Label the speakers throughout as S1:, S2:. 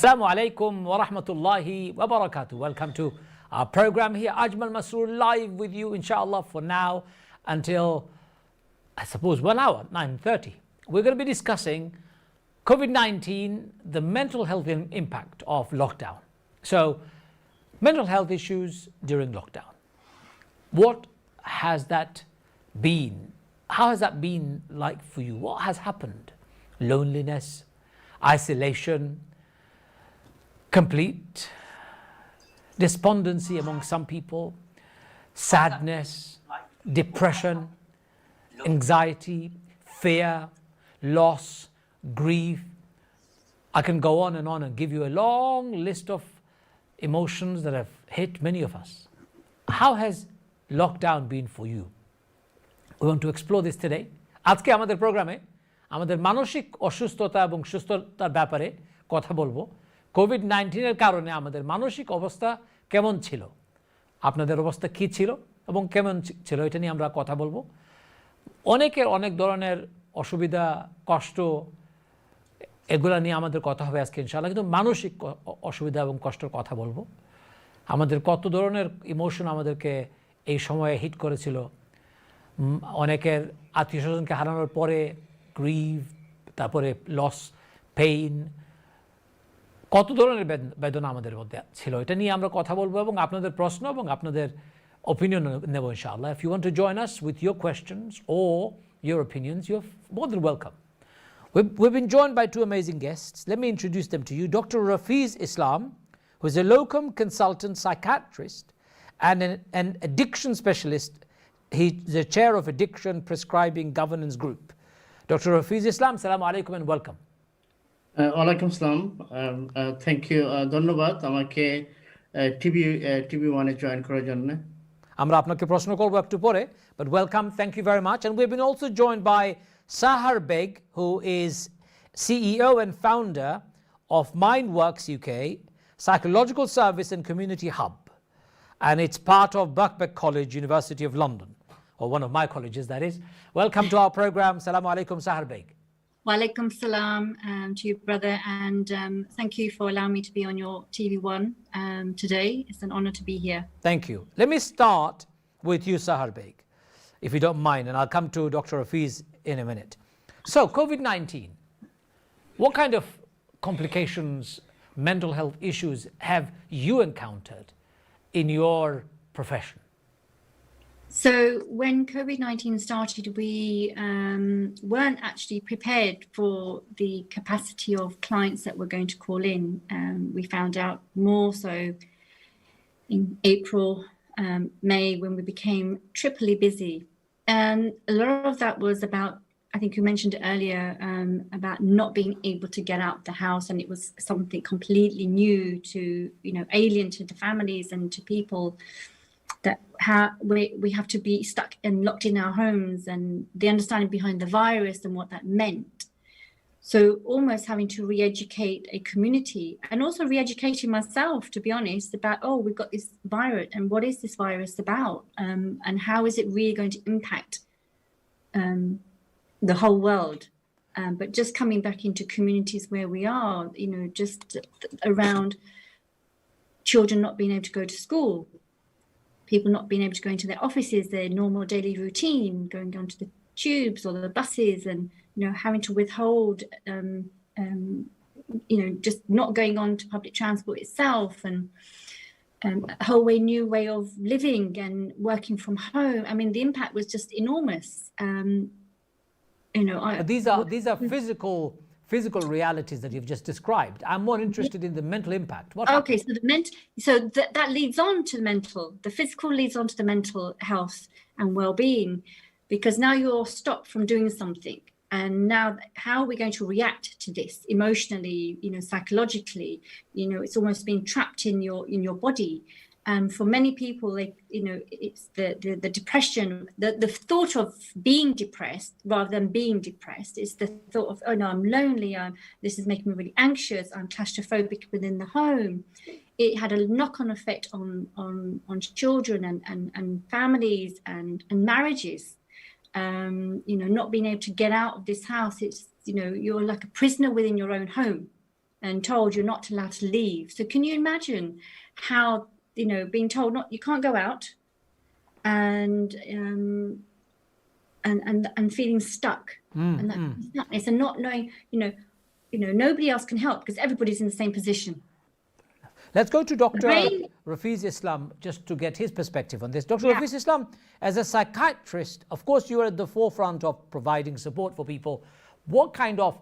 S1: Assalamu alaikum wa rahmatullahi wa barakatuh. Welcome to our program here. Ajmal Masroor live with you, inshallah, for now until, I suppose, 1 hour, 9:30. We're going to be discussing COVID-19, the mental health impact of lockdown. So, mental health issues during lockdown. What has that been? How has that been like for you? What has happened? Loneliness, isolation, complete despondency among some people, sadness, depression, anxiety, fear, loss, grief. I can go on and give you a long list of emotions that have hit many of us. How has lockdown been for you? We want to explore this today. আজকে আমাদের প্রোগ্রামে আমাদের মানসিক অসুস্থতা এবং সুস্থতার ব্যাপারে কথা বলবো। কোভিড-19 কারণে আমাদের মানসিক অবস্থা কেমন ছিল, আপনাদের অবস্থা কী ছিল এবং কেমন ছিল, এটা নিয়ে আমরা কথা বলবো। অনেকের অনেক ধরনের অসুবিধা, কষ্ট, এগুলা নিয়ে আমাদের কথা হবে আজকে ইনশাআল্লাহ। কিন্তু মানসিক অসুবিধা এবং কষ্টের কথা বলবো। আমাদের কত ধরনের ইমোশন আমাদেরকে এই সময়ে হিট করেছিল। অনেকের আত্মীয় স্বজনকে হারানোর পরে গ্রিভ, তারপরে লস, পেইন, কত ধরনের বেদনা আমাদের মধ্যে ছিল, এটা নিয়ে আমরা কথা বলবো এবং আপনাদের প্রশ্ন এবং আপনাদের opinion নেব ইনশাআল্লাহ. If you want to join us with your questions or your opinions, you're more than welcome. We've been joined by two amazing guests. Let me introduce them to you. Dr. Rafiz Islam, who is a locum consultant psychiatrist and an addiction specialist. He's the chair of Addiction Prescribing Governance Group. Dr. Rafiz Islam, Assalamu alaikum and welcome.
S2: ওয়ালাইকুম আসসালাম, thank you, ধন্যবাদ আমাকে TV ওয়ানে join করার জন্য।
S1: আমরা আপনাকে প্রশ্ন করব একটু পরে, but welcome, thank you very much. And we've been also joined by Sahar Beg, who is CEO and founder of Mindworks UK, Psychological Service and Community Hub. And it's part of Birkbeck College, University of London, or one of my colleges, that is. Welcome to our program. Assalamu alaikum, Sahar Beg.
S3: Walaikum salam to you, brother, and thank you for allowing me to be on your TV1 today. It's an honor to be here.
S1: Thank you. Let me start with you, Sahar Beg, if you don't mind, and I'll come to Dr. Rafiz in a minute. So, COVID-19, what kind of complications, mental health issues have you encountered in your profession?
S3: So when COVID-19 started, we weren't actually prepared for the capacity of clients that were going to call in. We found out more so in April, May, when we became triply busy. And a lot of that was about, I think you mentioned earlier, about not being able to get out of the house. And it was something completely new to, alien to the families and to people, that how we have to be stuck and locked in our homes, and the understanding behind the virus and what that meant. So almost having to re-educate a community, and also re-educating myself, to be honest, about, we've got this virus, and what is this virus about, and how is it really going to impact the whole world. But just coming back into communities where we are, just around children not being able to go to school, people not being able to go into their offices, their normal daily routine, going onto the tubes or the buses, and having to withhold, just not going on to public transport itself, and a whole new way of living and working from home. I mean, the impact was just enormous.
S1: These are physical realities that you've just described. I'm more interested in the mental impact.
S3: Okay, so that leads on to the mental. The physical leads on to the mental health and well-being, because now you're stopped from doing something, and now how are we going to react to this emotionally, psychologically? It's almost being trapped in your body. For many people, it's the depression, the thought of being depressed rather than being depressed. It's the thought of, oh no, I'm lonely. This is making me really anxious. I'm claustrophobic within the home. It had a knock-on effect on children and families and marriages. Not being able to get out of this house. It's you're like a prisoner within your own home. and told you're not allowed to leave. So can you imagine how, being told you can't go out, and feeling stuck, and that stuckness, and not knowing, nobody else can help because everybody's in the same position.
S1: Let's go to Dr.
S3: Brain-
S1: Rafiz Islam just to get his perspective on this. Dr.
S3: Yeah.
S1: Rafiz Islam, as a psychiatrist, of course, you are at the forefront of providing support for people. What kind of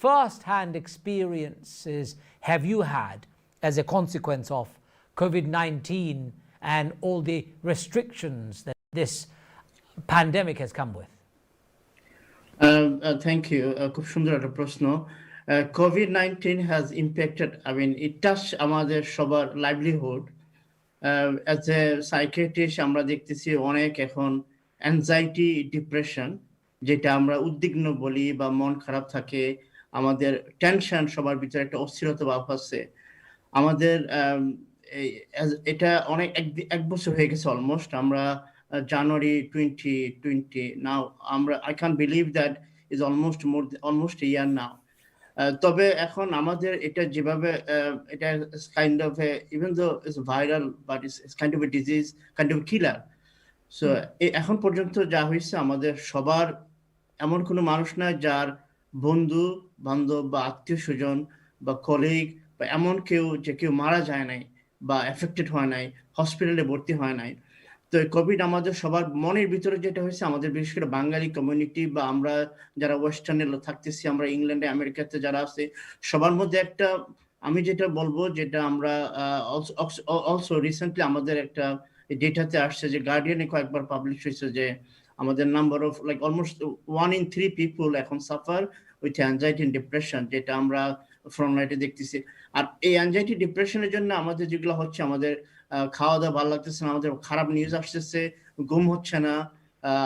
S1: first-hand experiences have you had as a consequence of COVID-19 and all the restrictions that this pandemic has come with?
S2: Thank you. খুব সুন্দর একটা প্রশ্ন। COVID-19 has impacted, it touched আমাদের সবার livelihood. As a psychiatrist, আমরা দেখতেছি অনেক এখন anxiety, depression, যেটা আমরা উদ্বিগ্ন বলি বা মন খারাপ থাকে, আমাদের টেনশন, সবার ভিতরে একটা অস্থিরতা ভাব আছে। আমাদের এটা অনেক এক বছর হয়ে গেছে অলমোস্ট। আমরা January 2020 now, I can't believe that is almost a year now. তবে এখন আমাদের এটা যেভাবে এটা kind of even though it's viral, but it's kind of a disease, kind of a killer. So এখন পর্যন্ত যা হয়েছে, আমাদের সবার এমন কোনো মানুষ নাই যার বন্ধু বান্ধব বা আত্মীয় স্বজন বা কলিগ বা এমন কেউ মারা যায় নাই বা এফেক্টেড হয় নাই, হসপিটালে ভর্তি হয় নাই। তো কোভিড আমাদের সবার মনের ভিতরে যেটা হয়েছে, আমাদের বিশেষ করে বাঙালি কমিউনিটি বা আমরা যারা ওয়েস্টার্নে থাকতেছি, আমরা ইংল্যান্ডে আমেরিকাতে যারা আছে, সবার মধ্যে একটা, আমি যেটা বলবো, যেটা আমরা অলসো রিসেন্টলি আমাদের একটা ডেটাতে আসছে, যে গার্ডিয়ানে কয়েকবার পাবলিশ হয়েছে, যে আমাদের number of almost 1 in 3 people এখন suffer with anxiety and depression, যেটা আমরা ফ্রন্টলাইনে দেখতেছি। আর এই অ্যাংজাইটি ডিপ্রেশনের জন্য আমাদের যেগুলো হচ্ছে, আমাদের খাওয়া দাওয়া ভালো লাগতেছে না, আমাদের খারাপ নিউজ আসতেছে, ঘুম হচ্ছে না,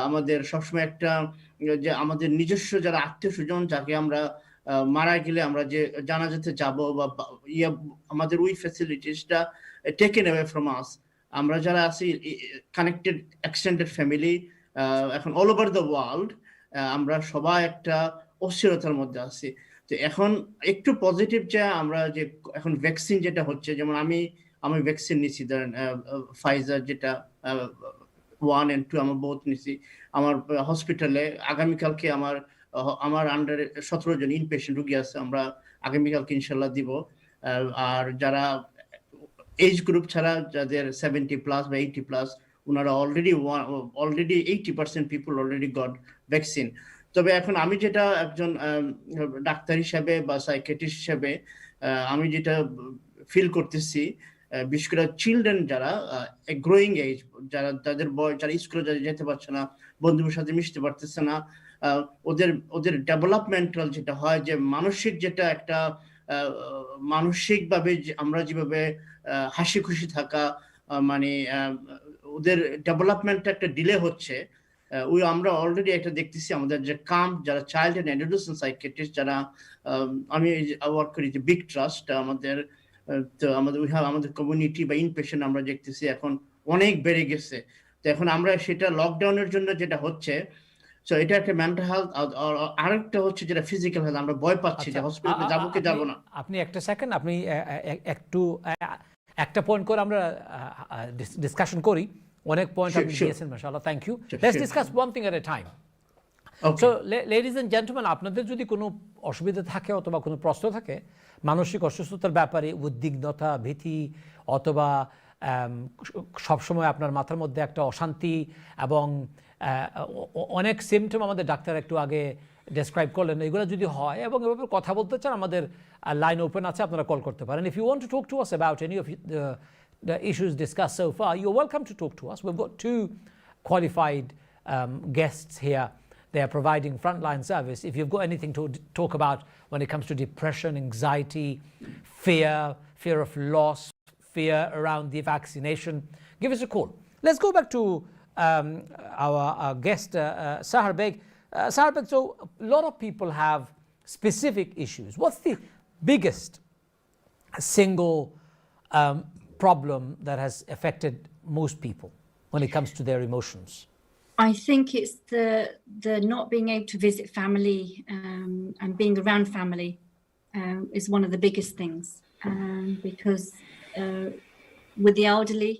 S2: আমাদের সবসময় একটা, যে আমাদের নিজস্ব যারা আত্মীয় স্বজন, যাকে আমরা মারা গেলে আমরা যে জানাজাতে যাব বা আমাদের ওই ফ্যাসিলিটিসটা টেকেন অ্যাওয়ে ফ্রম আস। আমরা যারা আছি কানেক্টেড এক্সটেন্ডেড ফ্যামিলি এখন অল ওভার দ্য ওয়ার্ল্ড, আমরা সবাই একটা অস্থিরতার মধ্যে আছি। তো এখন একটু পজিটিভ, যে আমরা যে এখন ভ্যাকসিন যেটা হচ্ছে, যেমন আমি ভ্যাকসিন নিছি, ধরেন ফাইজার, যেটা 1 and 2 আমার বোথ নিছি। আমার হসপিটালে আগামীকালকে আমার আন্ডারে 17 জন ইনপেশেন্ট রোগী আছে, আমরা আগামীকালকে ইনশাল্লাহ দিব। আর যারা এজ গ্রুপ ছাড়া, যাদের 70+ বা 80+, ওনারা already 80% people already got vaccine. তবে এখন আমি যেটা একজন ডাক্তার হিসেবে বা সাইকিয়াট্রিস্ট হিসেবে আমি যেটা ফিল করতেছি, বিশেষ করে চিলড্রেন যারা গ্রোয়িং এজ, যাদের বয়স, যারা স্কুলে যেতে পারছে না, বন্ধুদের সাথে মিশতে পারতেছে না, ওদের ডেভেলপমেন্টাল যেটা হয়, যে মানসিক যেটা একটা মানসিকভাবে আমরা যেভাবে হাসি খুশি থাকা, ওদের ডেভেলপমেন্টটা একটা ডিলে হচ্ছে। আমরা অলরেডি একটা দেখতেছি, আমাদের যে যারা চাইল্ড এন্ড অ্যাডোলেসেন্ট সাইকিয়াট্রিস্ট, যারা আমি ওয়ার্ক করি যে বিগ ট্রাস্ট, তো আমাদের কমিউনিটি বা ইনপেশেন্ট আমরা দেখতেছি এখন অনেক বেড়ে গেছে। তো এখন আমরা সেটা লকডাউনের জন্য যেটা হচ্ছে, সো এটা একটা মেন্টাল হেলথ, আর আরেকটা হচ্ছে যেটা ফিজিক্যাল হেলথ, আমরা ভয় পাচ্ছি যে হসপিটালে যাবো কি যাবো না।
S1: আপনি একটা সেকেন্ড, আপনি একটু একটা পয়েন্ট করে আমরা ডিসকাশন করি। অনেক পয়েন্ট আপনি দিয়েছেন, মাশাআল্লাহ, thank you. Let's discuss one thing at a time. So ladies and gentleman, আপনাদের যদি কোনো অসুবিধা থাকে অথবা কোনো প্রশ্ন থাকে মানসিক অসুস্থতার ব্যাপারে, উদ্বিগ্নতা, ভীতি, অথবা সবসময় আপনার মাথার মধ্যে একটা অশান্তি এবং অনেক সিমটম আমাদের ডাক্তার একটু আগে ডেসক্রাইব করলেন, এগুলো যদি হয় এবং এভাবে কথা বলতে চান, আমাদের লাইন ওপেন আছে, আপনারা কল করতে পারেন। If you want to talk to us about any of the issues discussed so far, you're welcome to talk to us. We've got two qualified guests here. They are providing frontline service. If you've got anything to talk about when it comes to depression, anxiety, fear of loss, fear around the vaccination, give us a call. Let's go back to our guest, Sahar Beg. Sahar Beg, so a lot of people have specific issues. What's the biggest single problem that has affected most people when it comes to their emotions?
S3: I think it's the not being able to visit family and being around family. is one of the biggest things, because with the elderly,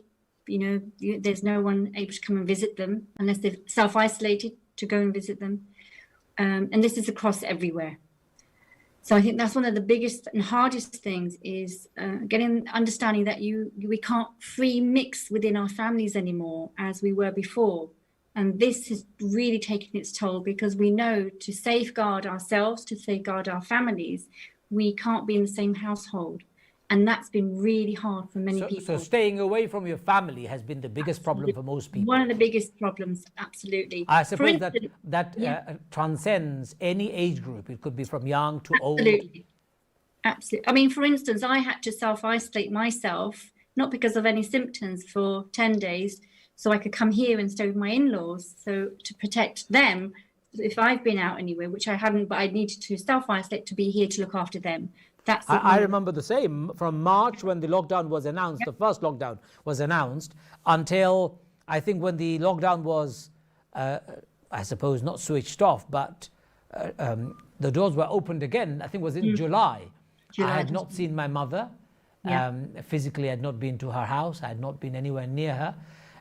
S3: there's no one able to come and visit them unless they've self-isolated to go and visit them. And this is across everywhere. So I think that's one of the biggest and hardest things is understanding that we can't free mix within our families anymore as we were before. And this has really taken its toll, because we know to safeguard ourselves, to safeguard our families, we can't be in the same household. And that's been really hard for many people.
S1: So staying away from your family has been the biggest problem for most people.
S3: One of the biggest problems, absolutely.
S1: I suppose that transcends any age group. It could be from young to old.
S3: Absolutely. I mean, for instance, I had to self-isolate myself, not because of any symptoms, for 10 days, so I could come here and stay with my in-laws. So to protect them, if I've been out anywhere, which I hadn't, but I needed to self-isolate to be here to look after them.
S1: I remember the same from March when the lockdown was announced, the first lockdown was announced, until I think when the lockdown was, I suppose, not switched off, but the doors were opened again. I think it was in July. I had not seen my mother. Physically, I had not been to her house. I had not been anywhere near her.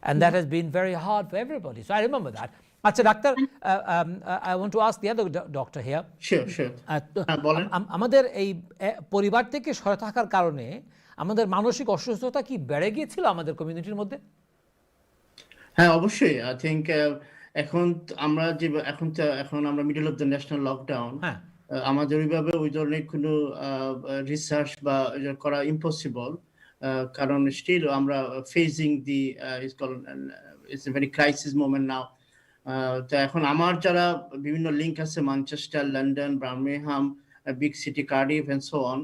S1: And that has been very hard for everybody. So I remember that. আচ্ছা doctor, I want to ask the other doctor here.
S2: Sure. বলেন।
S1: আমাদের এই পরিবার থেকে সরে থাকার কারণে আমাদের মানসিক অসুস্থতা কি বেড়ে গিয়েছিল আমাদের কমিউনিটির মধ্যে?
S2: হ্যাঁ, অবশ্যই। আই থিংক এখন আমরা middle of the national lockdown. আমাদের ওইভাবে ওই ধরনের কোনো রিসার্চ বা করা ইম্পসিবল, কারণ স্টিল আমরা facing the it's a very crisis moment now. তো এখন আমার যারা বিভিন্ন লিঙ্ক আছে, Manchester, London, Birmingham, big city, Cardiff and so on,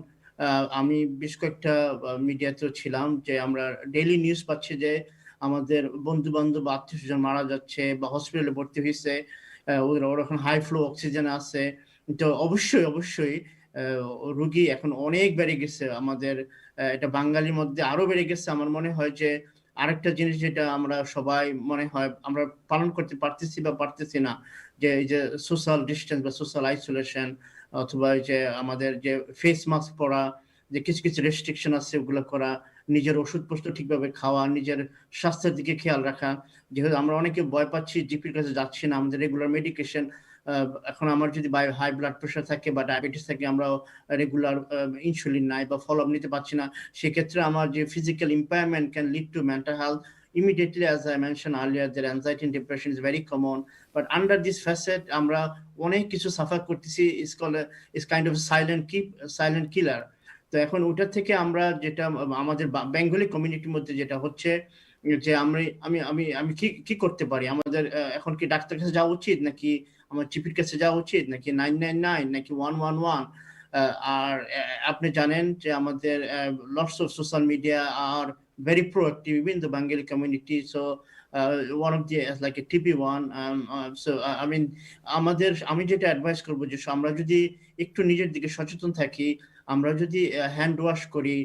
S2: আমি বেশ কয়েকটা মিডিয়াতেও ছিলাম যে আমরা ডেইলি নিউজ পাচ্ছি যে আমাদের বন্ধু বান্ধব আত্মীয় স্বজন মারা যাচ্ছে বা হসপিটালে ভর্তি হয়েছে, ওরা এখন হাই ফ্লো অক্সিজেন আছে। তো অবশ্যই রোগী এখন অনেক বেড়ে গেছে আমাদের, এটা বাঙালির মধ্যে আরো বেড়ে গেছে। আমার মনে হয় যে আরেকটা জিনিস যেটা আমরা সবাই মনে হয় আমরা পালন করতে পারতেছি না, যে এই যে সোশ্যাল ডিস্টেন্স বা সোশ্যাল আইসোলেশন, অথবা যে আমাদের যে ফেস মাস্ক পরা, যে কিছু রেস্ট্রিকশন আছে ওগুলো করা, নিজের ওষুধপত্র ঠিকভাবে খাওয়া, নিজের স্বাস্থ্যের দিকে খেয়াল রাখা। যেহেতু আমরা অনেকে ভয় পাচ্ছি, জিপির কাছে যাচ্ছি না, আমাদের রেগুলার মেডিকেশন, এখন আমার যদি হাই ব্লাড প্রেশার থাকে বা ডায়াবেটিস থাকে, আমরা রেগুলার ইনসুলিন নাই বা ফলো আপ নিতে পারছি না, সেক্ষেত্রে আমার যে physical impairment can lead to mental health immediately. As I mentioned earlier, that anxiety and depression is very common, but under this facet আমরা অনেক কিছু সাফার করতেছি, is kind of silent killer. তো এখন ওটা থেকে আমরা যেটা আমাদের বেঙ্গলি কমিউনিটির মধ্যে যেটা হচ্ছে যে আমি কি করতে পারি, আমাদের এখন কি ডাক্তার কাছে যাওয়া উচিত, নাকি আমার জিপির কাছে যাওয়া উচিত, নাকি 999, নাকি 111? আর আপনি জানেন যে আমাদের lots of social media are very proactive in the Bengali community, so one of the like a TP one, so I mean আমি যেটা অ্যাডভাইস করবো যে আমরা যদি একটু নিজের দিকে সচেতন থাকি, আমরা যদি হ্যান্ড ওয়াশ করি,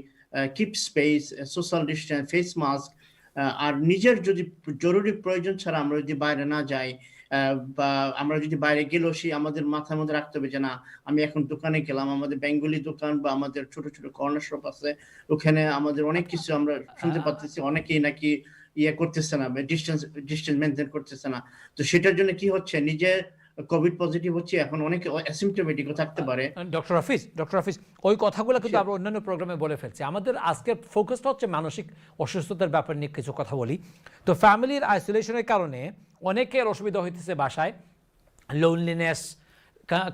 S2: keep space, social distance, face mask, আর নিজের যদি জরুরি প্রয়োজন ছাড়া আমরা যদি বাইরে না যাই, বা আমরা যদি বাইরে গেলেও সেই আমাদের মাথার মধ্যে রাখতে হবে যে না, আমি এখন দোকানে গেলাম, আমাদের বেঙ্গলি দোকান বা আমাদের ছোট কর্নার শপ আছে, ওখানে আমাদের অনেক কিছু আমরা শুনতে পাচ্ছি, অনেকেই নাকি করতেছে না, ডিস্টেন্স মেনটেন করতেছে না। তো সেটার জন্য কি হচ্ছে, নিজে কোভিড পজিটিভ হচ্ছে, এখন অনেকে অ্যাসিম্পটোমেটিকও থাকতে পারে।
S1: ডক্টর হাফিজ, ওই কথাগুলো কিন্তু আমরা অন্যান্য প্রোগ্রামে বলে ফেলছি। আমাদের আজকের ফোকাসটা হচ্ছে মানসিক অসুস্থতার ব্যাপার নিয়ে কিছু কথা বলি। তো ফ্যামিলির আইসোলেশনের কারণে অনেকের অসুবিধা হইতেছে বাসায়, লোনলিনেস,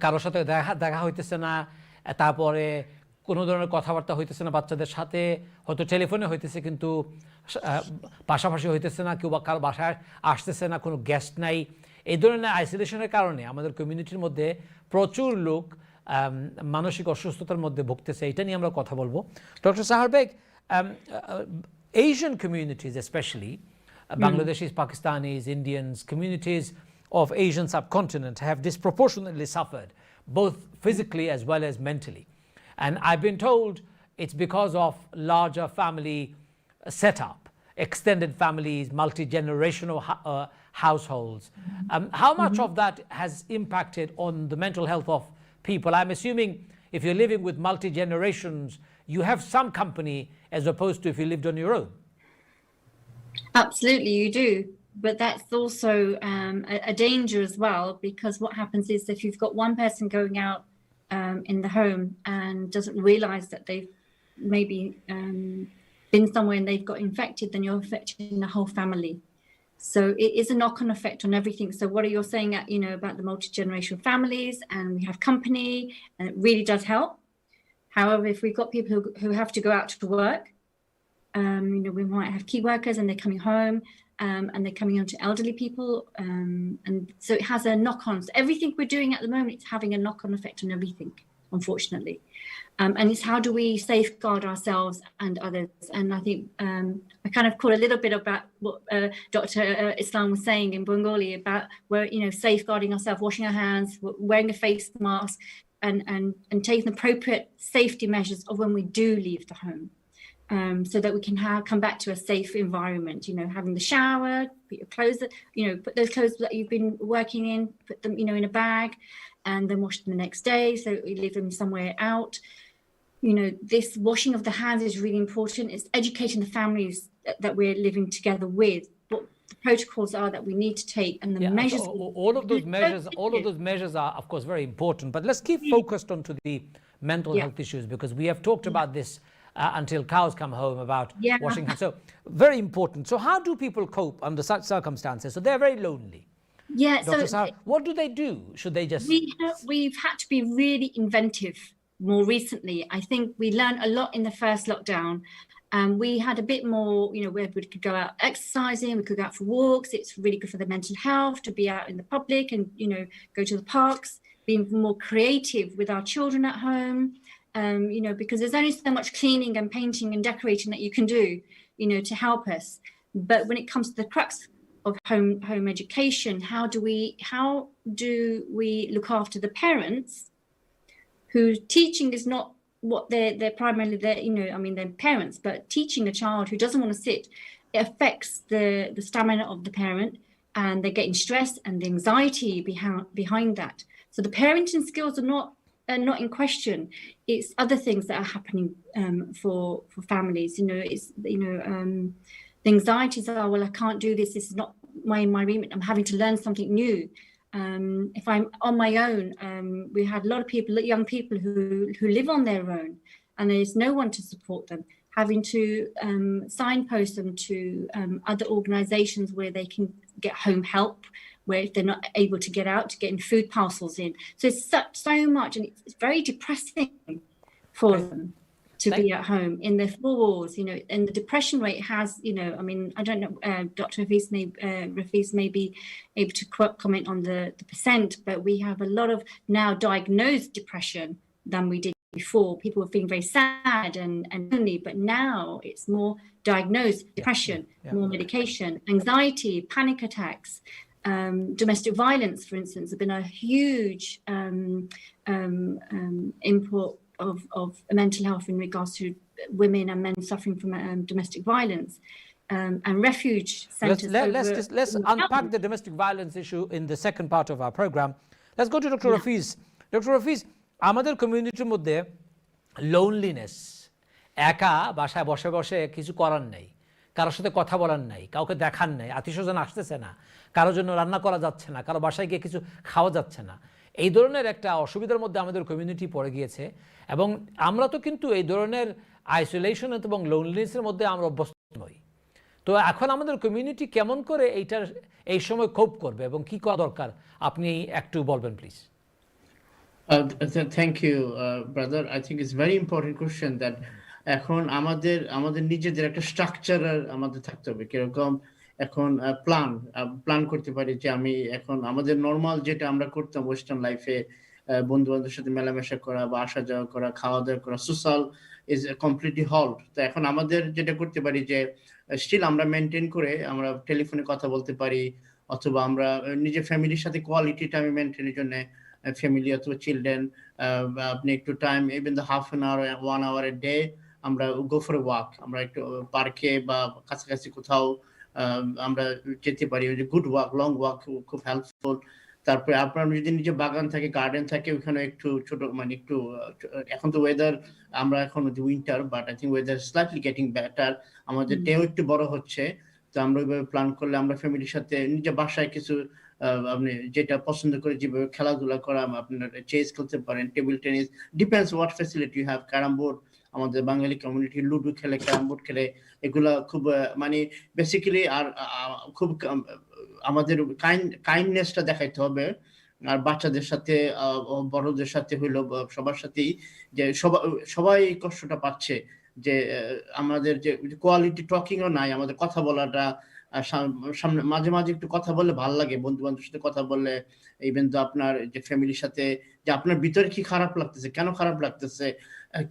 S1: কারোর সাথে দেখা হইতেছে না, তারপরে কোনো ধরনের কথাবার্তা হইতেছে না বাচ্চাদের সাথে, হয়তো টেলিফোনে হইতেছে কিন্তু পাশাপাশি হইতেছে না, কেউ বা কারো বাসায় আসতেছে না, কোনো গেস্ট নাই। এই ধরনের আইসোলেশনের কারণে আমাদের কমিউনিটির মধ্যে প্রচুর লোক মানসিক অসুস্থতার মধ্যে ভুগতেছে। এটা নিয়ে আমরা কথা বলবো। ডক্টর সাহার বেগ, Asian communities especially, Bangladeshis, Pakistanis, Indians, communities of Asian subcontinent have disproportionately suffered, both physically as well as mentally. And I've been told it's because of larger family setup, extended families, multi-generational households. How much of that has impacted on the mental health of people? I'm assuming if you're living with multi-generations, you have some company as opposed to if you lived on your own.
S3: Absolutely, you do. But that's also a danger as well, because what happens is if you've got one person going out in the home and doesn't realize that they've maybe been somewhere and they've got infected, then you're affecting the whole family. So it is a knock-on effect on everything. So what are you saying, about the multi-generational families, and we have company, and it really does help. However, if we've got people who have to go out to work, we might have key workers and they're coming home, and they're coming on to elderly people, and so it has a knock-on. So everything we're doing at the moment, it's having a knock-on effect on everything, unfortunately. And it's how do we safeguard ourselves and others? And I think I kind of call a little bit about what Dr. Islam was saying in Bengali about where, safeguarding ourselves, washing our hands, wearing a face mask, and taking appropriate safety measures of when we do leave the home. So that we can come back to a safe environment, having the shower, put your clothes, put those clothes that you've been working in, put them, in a bag, and then wash them the next day. So you leave them somewhere out. This washing of the hands is really important. It's educating the families that we're living together with, what the protocols are that we need to take, and the measures.
S1: All of those measures are, of course, very important. But let's keep focused onto the mental health issues, because we have talked about this until cows come home about washing hands. So very important. So how do people cope under such circumstances? So they're very lonely.
S3: Yeah.
S1: Dr. Sahar, what do they do? Should they just?
S3: We've had to be really inventive more recently. I think we learned a lot in the first lockdown. We had a bit more, where we could go out exercising, we could go out for walks. It's really good for the mental health to be out in the public and, go to the parks, being more creative with our children at home. Because there's only so much cleaning and painting and decorating that you can do, to help us. But when it comes to the crux of home education, how do we look after the parents whose teaching is not what they're primarily there, they're parents, but teaching a child who doesn't want to sit, it affects the stamina of the parent, and they're getting stress and the anxiety behind that. So the parenting skills are not in question. It's other things that are happening for families. The anxieties are, well, I can't do this. This is not my remit. I'm having to learn something new. If I'm on my own, we had a lot of people, young people who live on their own, and there's no one to support them, having to signpost them to other organizations where they can get home help, where if they're not able to get out, to getting food parcels in. So it's so much, and it's very depressing for them to be at home in their four walls, and the depression rate has, I don't know, Dr. Rafiz may be able to comment on the percent, but we have a lot of now diagnosed depression than we did before. People were feeling very sad and lonely, but now it's more diagnosed depression, more medication, anxiety, panic attacks. Domestic violence, for instance, have been a huge import of mental health in regards to women and men suffering from domestic violence, and refuge centres.
S1: Let's unpack the domestic violence issue in the second part of our program. Let's go to Dr. Rafiz. Dr. Rafiz, আমাদের কমিউনিটির মধ্যে loneliness, একা বাসায় বসে বসে কিছু করার নেই, কারোর সাথে কথা বলার নাই, কাউকে দেখার নেই, আত্মীয়স্বজন আসতেছে না, কারোর জন্য রান্না করা যাচ্ছে না, কারো বাসায় গিয়ে কিছু খাওয়া যাচ্ছে না, এই ধরনের একটা অসুবিধার মধ্যে আমাদের কমিউনিটি পড়ে গিয়েছে। এবং আমরা তো কিন্তু এই ধরনের আইসোলেশন এবং লোনলিনেসের মধ্যে আমরা অভ্যস্ত নই। তো এখন আমাদের কমিউনিটি কেমন করে এই সময় কোপ করবে এবং কি করা দরকার, আপনি একটু বলবেন please.
S2: Thank you, brother. I think it's very important question that এখন আমাদের নিজেদের একটা স্ট্রাকচার আমাদের থাকতে হবে। কিরকম এখন প্ল্যান করতে পারি যে আমি এখন আমাদের নর্মাল যেটা আমরা করতাম ওয়েস্টার্ন লাইফে, বন্ধু বান্ধবের সাথে মেলামেশা করা বা আসা যাওয়া করা, খাওয়া দাওয়া করা, সোশ্যাল ইজ কমপ্লিটলি হল্ড। তো এখন আমাদের যেটা করতে পারি যে স্টিল আমরা মেনটেন করে আমরা টেলিফোনে কথা বলতে পারি, অথবা আমরা নিজের ফ্যামিলির সাথে কোয়ালিটি টাইম মেনটেনের জন্য ফ্যামিলি অথবা চিলড্রেন, আপনি একটু time even the half an hour 1 hour a day আমরা গো ফর এ ওয়াক, আমরা একটু পার্কে বা কাছাকাছি কোথাও আমরা যেতে পারি। ওই যে গুড ওয়াক, লং ওয়াক খুব হেল্পফুল। তারপরে আপনার যদি নিজে বাগান থাকে, গার্ডেন থাকে, ওখানে একটু ছোট মানে একটু এখন তো ওয়েদার আমরা এখন winter, but I think weather slightly getting better, আমাদের ডেও একটু বড় হচ্ছে। তো আমরা ওইভাবে প্ল্যান করলে আমরা ফ্যামিলির সাথে নিজে বাসায় কিছু আপনি যেটা পছন্দ করে যেভাবে খেলাধুলা করা, আপনার চেস খেলতে পারেন, table tennis, depends what facility you have, carrom board, আমাদের বাঙালি কমিউনিটি লুডো খেলে, ক্যারাম বোর্ড খেলে, এগুলা খুব মানে বেসিক্যালি আর খুব আমাদের কাইন্ডনেসটা দেখাইতে হবে। আর বাচ্চাদের সাথে বড়দের সাথে হইলো সবার সাথেই, যে সবাই এই কষ্টটা পাচ্ছে যে আমাদের যে কোয়ালিটি টকিংও নাই, আমাদের কথা বলাটা সামনে মাঝে মাঝে একটু কথা বললে ভালো লাগে, বন্ধু বান্ধবের সাথে কথা বললে, ইভেন তো আপনার যে ফ্যামিলির সাথে, যে আপনার ভিতরে কি খারাপ লাগতেছে, কেন খারাপ লাগতেছে,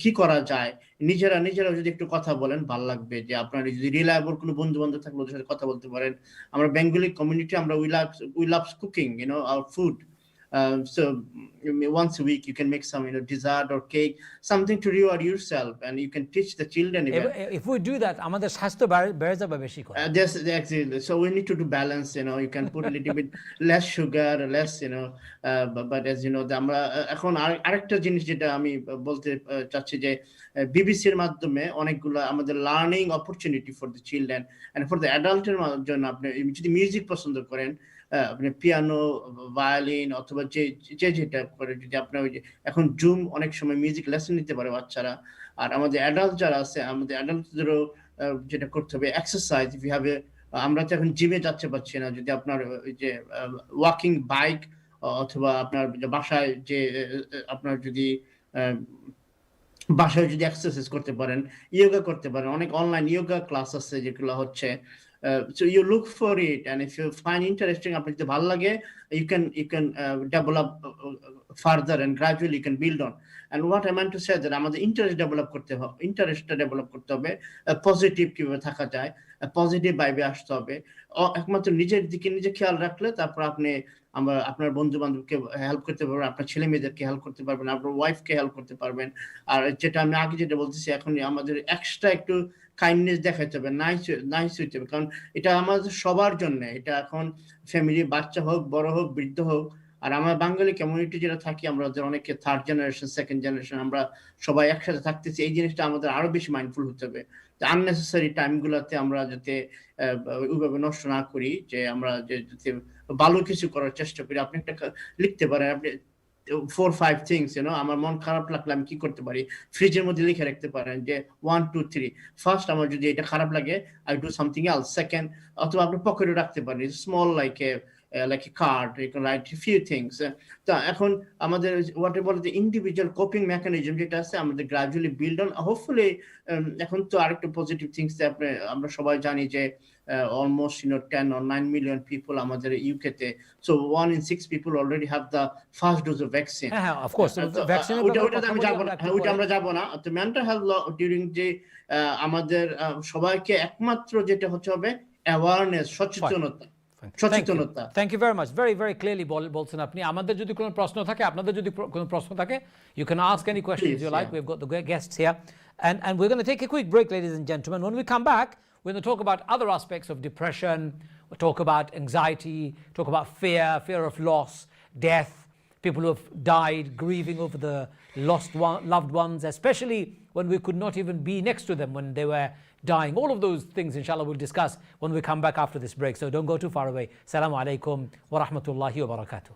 S2: কি করা যায়, নিজেরা যদি একটু কথা বলেন ভালো লাগবে। যে আপনার যদি রিলায়েবল কোনো বন্ধু বান্ধব থাকলে ওদের সাথে কথা বলতে পারেন। আমরা বেঙ্গলি কমিউনিটি, আমরা we love cooking, our food. So once a week you can make some dessert or cake, something to reward yourself, and you can teach the children even.
S1: If we do that, আমাদের স্বাস্থ্য বেড়ে যাবে বেশি করে।
S2: That's exactly. So we need to do balance. You can put a little bit less sugar, less. But as you know, আমরা এখন আরেকটা জিনিস যেটা আমি বলতে চাচ্ছি যে বিবিসির মাধ্যমে অনেকগুলো আমাদের learning opportunity for the children and for the অ্যাডাল্টের জন্য, আপনি যদি মিউজিক পছন্দ করেন, আপনি পিয়ানো, ভায়োলিন অথবা যেটা করে, যদি আপনার ওই যে এখন জুম অনেক সময় মিউজিক লেসন নিতে পারে বাচ্চারা। আর আমাদের অ্যাডাল্ট যারা আছে, আমাদের অ্যাডাল্টদেরও যেটা করতে হবে এক্সারসাইজ। ইফ ইউ হ্যাভ আমরা তো এখন জিমে যাচ্ছে পাচ্ছি না, যদি আপনার ওই যে ওয়াকিং বাইক অথবা আপনার বাসায় যে আপনার যদি বাসায় যদি এক্সারসাইজ করতে পারেন, ইয়োগা করতে পারেন, অনেক অনলাইন ইয়োগা ক্লাস আছে যেগুলো হচ্ছে। So you look for it, and if you find interesting, আপনার যদি ভালো লাগে, you can develop further and gradually you can build on. And what I meant to say that আমাদের ইন্টারেস্টটা ডেভেলপ করতে হবে, পজিটিভ কিভাবে থাকা যায়, পজিটিভ ভাইবে আসতে হবে। একমাত্র নিজের দিকে নিজে খেয়াল রাখলে তারপর আপনি আপনার বন্ধু বান্ধবকে হেল্প করতে পারবেন, আপনার ছেলে মেয়েদেরকে হেল্প করতে পারবেন, আপনার ওয়াইফকে হেল্প করতে পারবেন। আর যেটা আমি আগে যেটা বলতেছি, এখন আমাদের এক্সট্রা একটু কাইন্ডনেস দেখাতে হবে, নাইস হইতে হবে, কারণ এটা আমাদের সবার জন্য। এটা এখন ফ্যামিলি, বাচ্চা হোক, বড় হোক, বৃদ্ধ হোক। আর আমার বাঙালি কমিউনিটি যেটা থাকি, আমরা অনেকে থার্ড জেনারেশন, সেকেন্ড জেনারেশন, আমরা সবাই একসাথে থাকতেছি, এই জিনিসটা আমাদের আরো বেশি মাইন্ডফুল হতে হবে। আননেসেসারি টাইমগুলোতে আমরা যাতে ওইভাবে নষ্ট না করি, যে আমরা যাতে ভালো কিছু করার চেষ্টা করি। আপনি একটা লিখতে পারেন, আপনি 4-5 থিংস, আমার মন খারাপ লাগলে আমি কি করতে পারি, ফ্রিজের মধ্যে লিখে রাখতে পারেন যে 1 2 3। ফার্স্ট, আমার যদি এটা খারাপ লাগে, I do something else. Second, অথবা আপনি পকেটে রাখতে পারেন, small like a card, you can write few things. তো এখন আমাদের হোয়াট বলে যে ইন্ডিভিজুয়াল কোপিং মেকানিজম যেটা আছে, আমাদের গ্রাজুয়ালি বিল্ড অন, হোপফুলি। এখন তো আরেকটা পজিটিভ থিংস, আমরা সবাই জানি যে almost 10 or 9 million people আমাদের ইউকেতে, so 1 in 6 people already have the first dose of vaccine.
S1: হ্যাঁ, of course, vaccine
S2: আমরা যাব না। তো মেন্টাল হেলথ ডিউরিং যে আমাদের সবাইকে একমাত্র যেটা হবে অ্যাওয়ারনেস, সচেতনতা।
S1: Thank you very much. Very, very clearly বলছেন আপনি। আমাদের যদি কোনো প্রশ্ন থাকে, আপনাদের যদি কোনো প্রশ্ন থাকে, you can ask any questions you like. We've got the guests here, and we're going to take a quick break, ladies and gentlemen. When we come back, we're going to talk about other aspects of depression. We'll talk about anxiety, talk about fear of loss, death, people who have died, grieving over the loved ones, especially when we could not even be next to them when they were dying. All of those things, inshallah, we'll discuss when we come back after this break. So don't go too far away. Assalamu alaikum wa rahmatullahi wa barakatuh.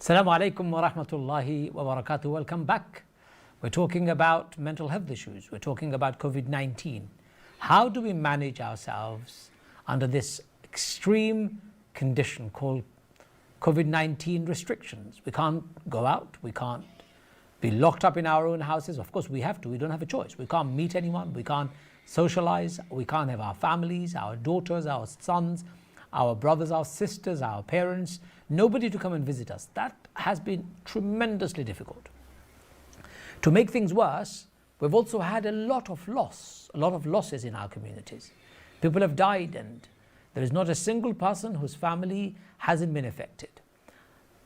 S1: Assalamu alaikum wa rahmatullahi wa barakatuh. Welcome back. We're talking about mental health issues. We're talking about COVID-19. How do we manage ourselves under this extreme condition called COVID-19 restrictions? We can't go out. We can't be locked up in our own houses. Of course, we have to. We don't have a choice. We can't meet anyone. We can't socialize. We can't have our families, our daughters, our sons, our brothers, our sisters, our parents, nobody to come and visit us. That has been tremendously difficult. To make things worse, we've also had a lot of losses in our communities. People have died, and there is not a single person whose family hasn't been affected.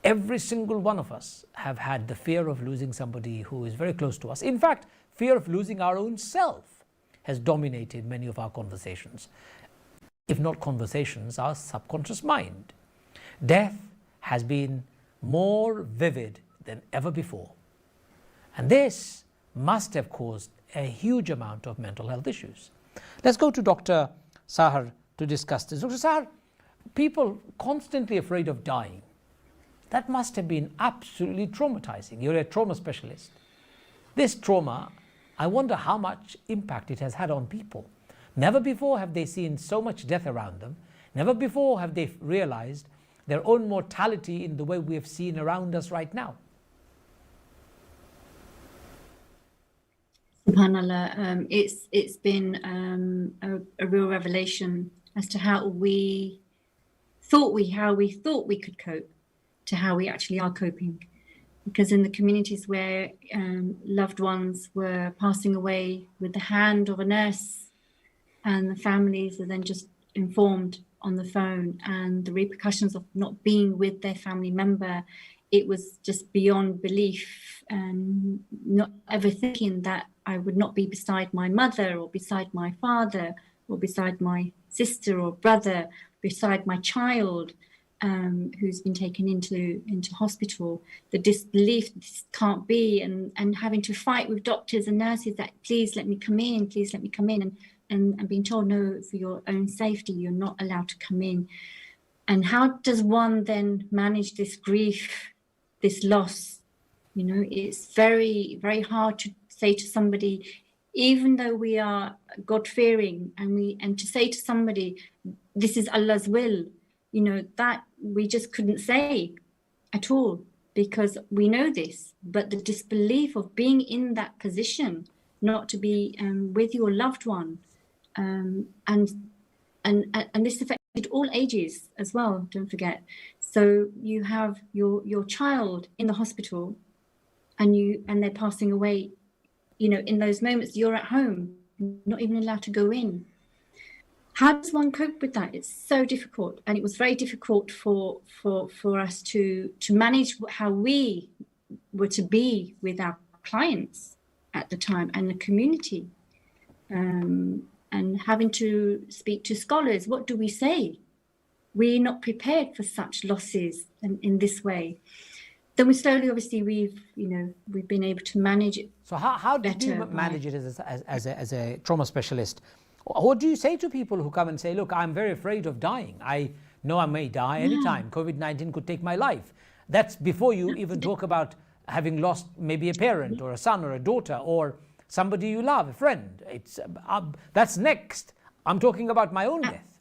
S1: Every single one of us have had the fear of losing somebody who is very close to us. In fact, fear of losing our own self has dominated many of our conversations. If not conversations, our subconscious mind. Death has been more vivid than ever before. And this must have caused a huge amount of mental health issues. Let's go to Dr. Sahar to discuss this. Dr. Sahar, people constantly afraid of dying. That must have been absolutely traumatizing. You're a trauma specialist. This trauma, I wonder how much impact it has had on people. Never before have they seen so much death around them. Never before have they realized their own mortality in the way we have seen around us right now.
S3: SubhanAllah, it's been a real revelation as to how we thought we could cope to how we actually are coping. Because in the communities where loved ones were passing away with the hand of a nurse, and the families are then just informed on the phone, and the repercussions of not being with their family member, it was just beyond belief, and not ever thinking that I would not be beside my mother or beside my father or beside my sister or brother, beside my child who's been taken into hospital. The disbelief that this can't be, and having to fight with doctors and nurses that please let me come in, and being told no, for your own safety, you're not allowed to come in. And how does one then manage this grief, this loss? You know, it's very, very hard to say to somebody, even though we are God-fearing, and to say to somebody, this is Allah's will, you know, that we just couldn't say at all, because we know this. But the disbelief of being in that position, not to be with your loved one, and this affected all ages as well, don't forget. So you have your child in the hospital, and they're passing away. You know, in those moments you're at home, not even allowed to go in. How does one cope with that? It's so difficult, and it was very difficult for us to manage how we were to be with our clients at the time and the community. And having to speak to scholars, what do we say? We're not prepared for such losses in this way. Then we slowly, obviously, we've been able to manage it.
S1: So how did you manage it as a trauma specialist? What do you say to people who come and say, look, I'm very afraid of dying. I know I may die anytime. COVID-19 could take my life. That's before you even talk about having lost maybe a parent or a son or a daughter or somebody you love, a friend. It's that's next. I'm talking about my own death.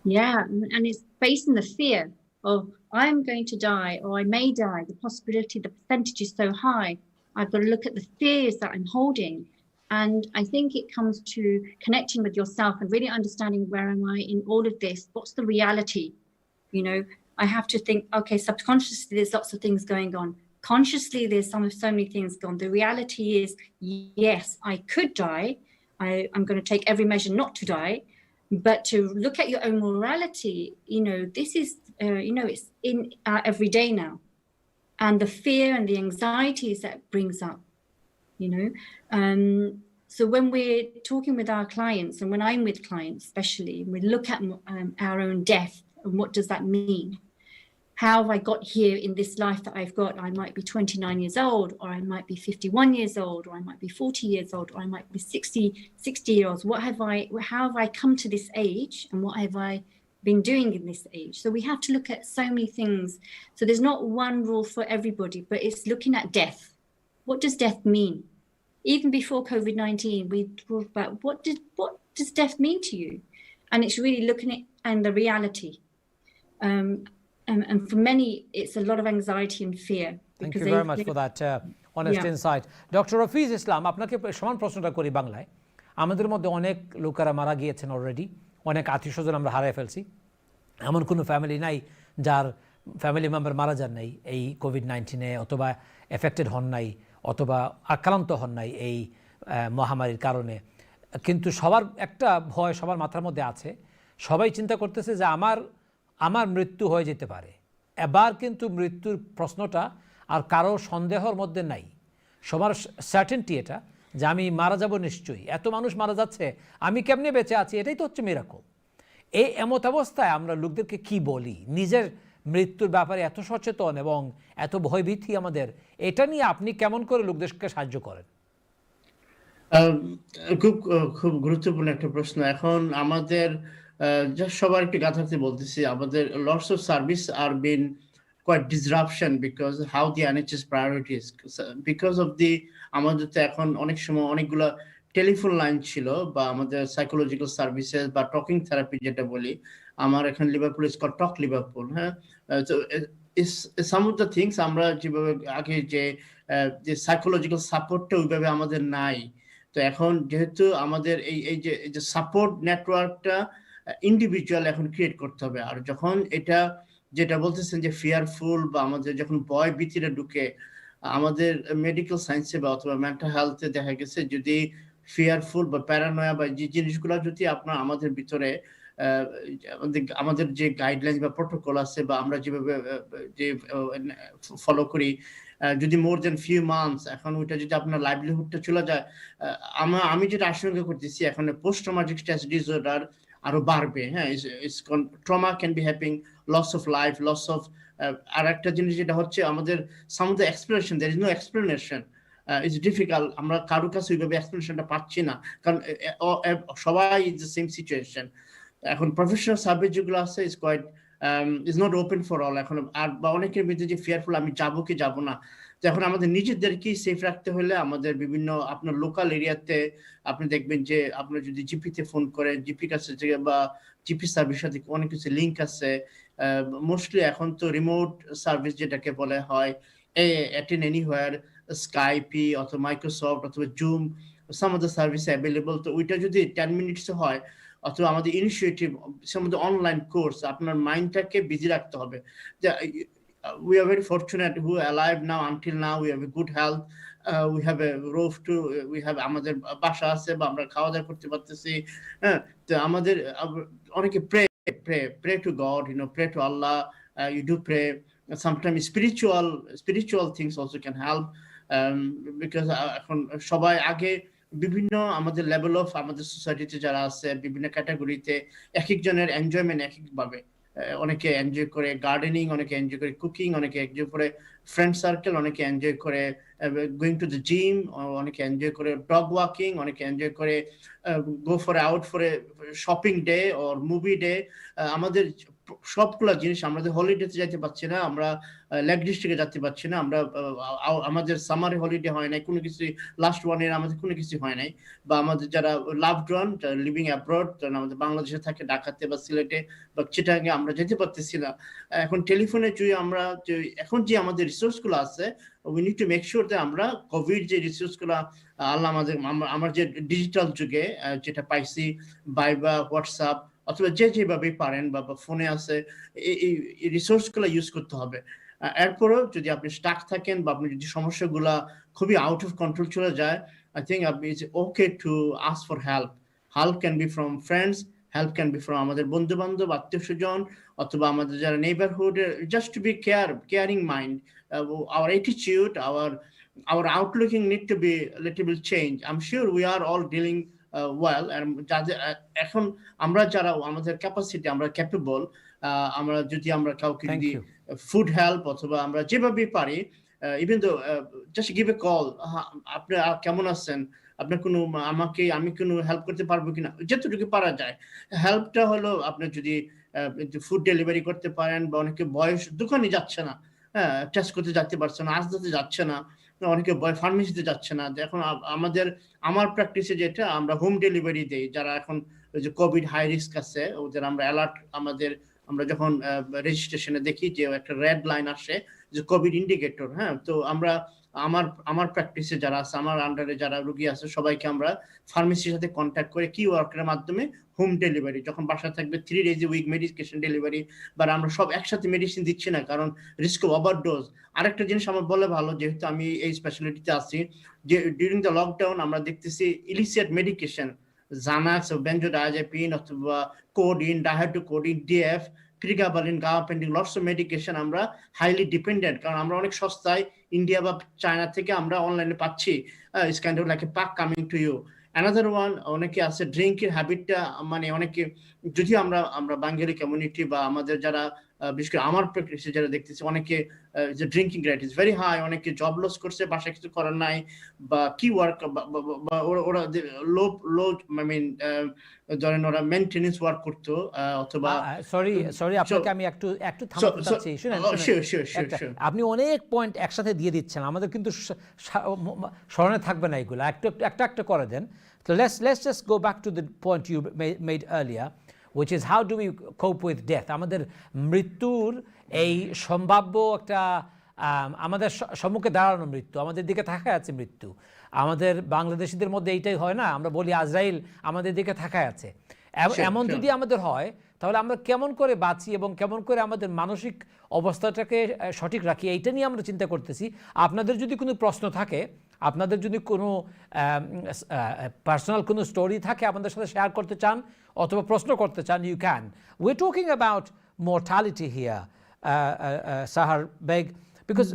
S3: Yeah, and it's facing the fear of I'm going to die, or I may die. The possibility, the percentage is so high. I've got to look at the fears that I'm holding. And I think it comes to connecting with yourself and really understanding, where am I in all of this? What's the reality? You know, I have to think, okay, subconsciously, there's lots of things going on. Consciously, there's so many things going on. The reality is, yes, I could die. I'm going to take every measure not to die. But to look at your own morality, you know, this is, it's in our everyday now. And the fear and the anxieties that brings up, you know. So when we're talking with our clients, and when I'm with clients especially, we look at our own death and what does that mean? How have I got here in this life that I've got? I might be 29 years old, or I might be 51 years old, or I might be 40 years old, or I might be 60 years old. How have I come to this age, and what have I been doing in this age. So we have to look at so many things. So there's not one rule for everybody, but it's looking at death. What does death mean? Even before COVID-19, we talked about what does death mean to you? And it's really looking at and the reality. And for many, it's a lot of anxiety and fear.
S1: Thank you very much for that honest insight. Dr. Rafiz Islam, আপনাকে সমান প্রশ্নটা করি বাংলায়। আমাদের মধ্যে অনেক লোকেরা মারা গিয়েছেন অলরেডি, অনেক আত্মীয়স্বজন আমরা হারিয়ে ফেলছি। এমন কোনো ফ্যামিলি নাই যার ফ্যামিলি মেম্বার মারা যান নাই এই কোভিড-19-এ, অথবা এফেক্টেড হন নাই, অথবা আক্রান্ত হন নাই এই মহামারীর কারণে। কিন্তু সবার একটা ভয় সবার মাথার মধ্যে আছে। সবাই চিন্তা করতেছে যে আমার মৃত্যু হয়ে যেতে পারে। এবার কিন্তু মৃত্যুর প্রশ্নটা আর কারো সন্দেহর মধ্যে নাই, সবার সার্টেনটি এটা যে আমি মারা যাব নিশ্চয়ই। এত মানুষ মারা যাচ্ছে, আমি কেমনে বেঁচে আছি, এটাই তো হচ্ছে মিরাকল। এই এমত অবস্থায় আমরা লোকদেরকে কি বলি? নিজের মৃত্যুর ব্যাপারে এত সচেতন এবং এত ভয়ভীতি আমাদের, এটা নিয়ে আপনি কেমন করে লোকদেরকে সাহায্য করেন?
S2: খুব গুরুত্বপূর্ণ একটা প্রশ্ন। এখন আমাদের সবার একটু গাথাতে বলতেছি, আমাদের lots of service are been quite disruption because how the NHS priorities because of the আমাদের তো এখন অনেক সময় অনেকগুলা টেলিফোন লাইন ছিল বা আমাদের সাইকোলজিক্যাল সার্ভিসেস বা টকিং থেরাপি যেটা বলি, আমার এখানে Liverpool is called talk Liverpool. হ্যাঁ, তো সাম অফ দ্য থিংস আমরা যেভাবে আগে যে সাইকোলজিক্যাল সাপোর্টটা ওইভাবে আমাদের নাই। তো এখন যেহেতু আমাদের এই যে সাপোর্ট নেটওয়ার্কটা ইন্ডিভিজুয়াল এখন ক্রিয়েট করতে হবে। আর যখন এটা যেটা বলতেছেন যে ফিয়ারফুল বা আমাদের যখন ভয় ভীতিটা ঢুকে আমাদের মেডিকেল সায়েন্সে বা অথবা মেন্টাল হেলথে দেখা গেছে, যদি ফিয়ারফুল বা প্যারানয়া বা যে জিনিসগুলো যদি আপনার আমাদের ভিতরে আমাদের যে গাইডলাইন বা প্রোটোকল আছে বা আমরা যেভাবে যে ফলো করি, যদি মোর দেন ফিউ মান্থস এখন ওইটা যদি আপনার লাইভলিহুডটা চলে যায়, আমি যেটা আশঙ্কা করতেছি এখন পোস্ট ট্রমাটিক স্ট্রেস ডিসঅর্ডার আরো বাড়বে। হ্যাঁ, trauma can be happening, loss of life, loss of আর একটা জিনিস যেটা হচ্ছে আমাদের some of the explanation, there is no explanation, it's difficult. আমরা কারো কাছে ওইভাবে এক্সপ্লেনেশনটা পাচ্ছি না, কারণ সবাই ইজ দ্য সেম সিচুয়েশন। এখন প্রফেশনাল সার্ভিস যেগুলো আছে is quite is not open for all. এখন আর বা অনেকের মধ্যে যে ফিয়ারফুল আমি যাবো কি যাবো না, তো এখন আমাদের নিজেদেরকেই সেফ রাখতে হলে আমাদের বিভিন্ন আপনার লোকাল এরিয়াতে আপনি দেখবেন যে আপনার যদি জিপিতে ফোন করে, জিপির কাছে থেকে বা জিপি সার্ভিসের সাথে অনেক কিছু লিঙ্ক আছে। মোস্টলি এখন তো রিমোট সার্ভিস যেটাকে বলে হয় অ্যাটেন্ড এনিহোয়ার, স্কাইপি অথবা মাইক্রোসফট অথবা zoom, some of the service available. তো ওইটা যদি 10 মিনিটস হয় অথবা আমাদের ইনিশিয়েটিভ আমাদের অনলাইন কোর্স, আপনার মাইন্ডটাকে বিজি রাখতে হবে। We are very fortunate who are alive now. Until now we have a good health, we have a roof to, we have আমাদের বাসা আছে বা আমরা খাওয়া দাওয়া করতে পারতেছি। হ্যাঁ, তো আমাদের অনেকে pray to God, pray to Allah, you do pray. Sometimes spiritual things also can help, because এখন সবাই আগে বিভিন্ন আমাদের লেভেল অফ আমাদের সোসাইটিতে যারা আছে বিভিন্ন ক্যাটাগরিতে এক একজনের এনজয়মেন্ট এক একভাবে। অনেকে এনজয় করে গার্ডেনিং, অনেকে এনজয় করে কুকিং, অনেকে এনজয় করে ফ্রেন্ড সার্কেল, অনেকে এনজয় করে গোয়িং টু দ্য জিম, অনেকে এনজয় করে ডগ ওয়াকিং, অনেকে এনজয় করে go for out for a shopping day or movie day. আমাদের সবগুলা জিনিস আমাদের হলিডেতে যাইতে পারছি না, আমরা লেক ডিস্ট্রিক্টে যেতে পারছি না, আমরা আমাদের সামার হলিডে হয় নাই, কোনো কিছু লাস্ট 1 ইয়ার আমাদের কোনো কিছু হয় নাই। বা আমাদের যারা লাভড ওয়ান লিভিং অ্যাব্রড, আমাদের বাংলাদেশে থাকে ঢাকাতে বা সিলেটে বা চিটাগাঙে, আমরা যেতে পারতেছি না। এখন টেলিফোনে যদি আমরা এখন যে আমাদের রিসোর্সগুলো আছে, we need to make sure যে আমরা কোভিড যে রিসোর্সগুলো আল্লাহ আমাদের আমার যে ডিজিটাল যুগে যেটা পাইছি ভাইবা, হোয়াটসঅ্যাপ অথবা যেভাবে পারেন বা ফোনে আছে, এই রিসোর্সগুলো ইউজ করতে হবে। এরপরেও যদি আপনি স্টাক থাকেন বা আপনি যদি সমস্যাগুলা খুবই আউট অফ কন্ট্রোল চলে যায়, I think it's okay to ask for help. Help can be from friends, help can be from আমাদের বন্ধু বান্ধব, আত্মীয় স্বজন, অথবা আমাদের যারা neighbourhood, just to be caring mind, our attitude, our outlooking need to be a little bit change. I'm sure we are all dealing well, and এখন আমরা যারা আমাদের ক্যাপাসিটি, আমরা ক্যাপেবল, আমরা যদি আমরা কাউকে যদি ফুড হেল্প অথবা আমরা যেভাবে পারি, even though just give a call, আপনি কেমন আছেন, আপনার কোনো আমি কোনো হেল্প করতে পারবো কিনা, যতটুকু পারা যায়। হেল্পটা হলো আপনার যদি ফুড ডেলিভারি করতে পারেন, বা অনেকে বয়স দোকানে যাচ্ছে না, হ্যাঁ, টেস্ট করতে যেতে পারছে না, আসতে যাচ্ছে না, অনেকে ফার্মেসিতে যাচ্ছে না। এখন আমার প্র্যাকটিসে যেটা, আমরা হোম ডেলিভারি দেই। যারা এখন ওই যে কোভিড হাই রিস্ক আছে, ওদের আমরা অ্যালার্ট, আমরা যখন রেজিস্ট্রেশনে দেখি যে একটা রেড লাইন আসে যে কোভিড ইন্ডিকেটর, হ্যাঁ, তো আমার প্র্যাকটিসে যারা আছে, আমার আন্ডারে যারা রোগী আছে, সবাইকে আমরা ফার্মেসির সাথে কন্ট্যাক্ট করে কি ওয়ার্কের মাধ্যমে হোম ডেলিভারি, যখন বাসায় থাকবে 3 days a week medication delivery, বা আমরা সব একসাথে মেডিসিন দিচ্ছি না, কারণ রিস্ক অফ ওভারডোজ। আরেকটা জিনিস আমার বলে ভালো, যেহেতু আমি এই স্পেশালিটিতে আছি, যে ডিউরিং দ্য লকডাউন আমরা দেখতেছি ইলিসিয়েট মেডিকেশন, জানাক্স, বেনজোডায়াজেপিন, অথবা codeine, dihydrocodeine, DF, pregabalin, gabapentin, lots of medication আমরা হাইলি ডিপেন্ডেন্ট, কারণ আমরা অনেক সস্তায় ইন্ডিয়া বা চায়না থেকে আমরা অনলাইনে পাচ্ছি। It's kind of like a pack coming to you. Another one, অনেকে আছে ড্রিঙ্কের হ্যাবিটটা, মানে অনেকে, যদি আমরা বাঙালি কমিউনিটি বা আমাদের যারা বিশেষ করে আমার প্র্যাকটিসে যারা দেখতেছি, অনেকে যে drinking rate is very high, অনেকে জব লস করছে, বাসায় কিছু করার নাই, বা কি ওয়ার্ক, বা ওরা লো লো আই মিন ধরেন ওরা মেইনটেনেন্স ওয়ার্ক করতো, অথবা
S1: সরি আপনাকে আমি একটু থামাতে চাচ্ছি। শুনেন, আপনি অনেক পয়েন্ট একসাথে দিয়ে দিচ্ছেন, আমাদের কিন্তু স্মরণে থাকবে না এগুলো, একটা করে দেন। So let's just go back to the point you made earlier, which is how do we cope with death? আমাদের মৃত্যুর এই সম্ভাব্য একটা আমাদের সম্মুখে দাঁড়ানো মৃত্যু, আমাদের দিকে তাকায় আছে মৃত্যু। আমাদের বাংলাদেশিদের মধ্যে এইটাই হয় না, আমরা বলি আজরাইল আমাদের দিকে তাকায় আছে। এমন যদি আমাদের হয়, তাহলে আমরা কেমন করে বাঁচি এবং কেমন করে আমাদের মানসিক অবস্থাটাকে সঠিক রাখি, এইটা নিয়ে আমরা চিন্তা করতেছি। আপনাদের যদি কোনো প্রশ্ন থাকে, আপনাদের যদি কোনো পার্সোনাল কোনো স্টোরি থাকে আমাদের সাথে শেয়ার করতে চান অথবা প্রশ্ন করতে চান, you can. We are talking about mortality here, Sahar Beg, because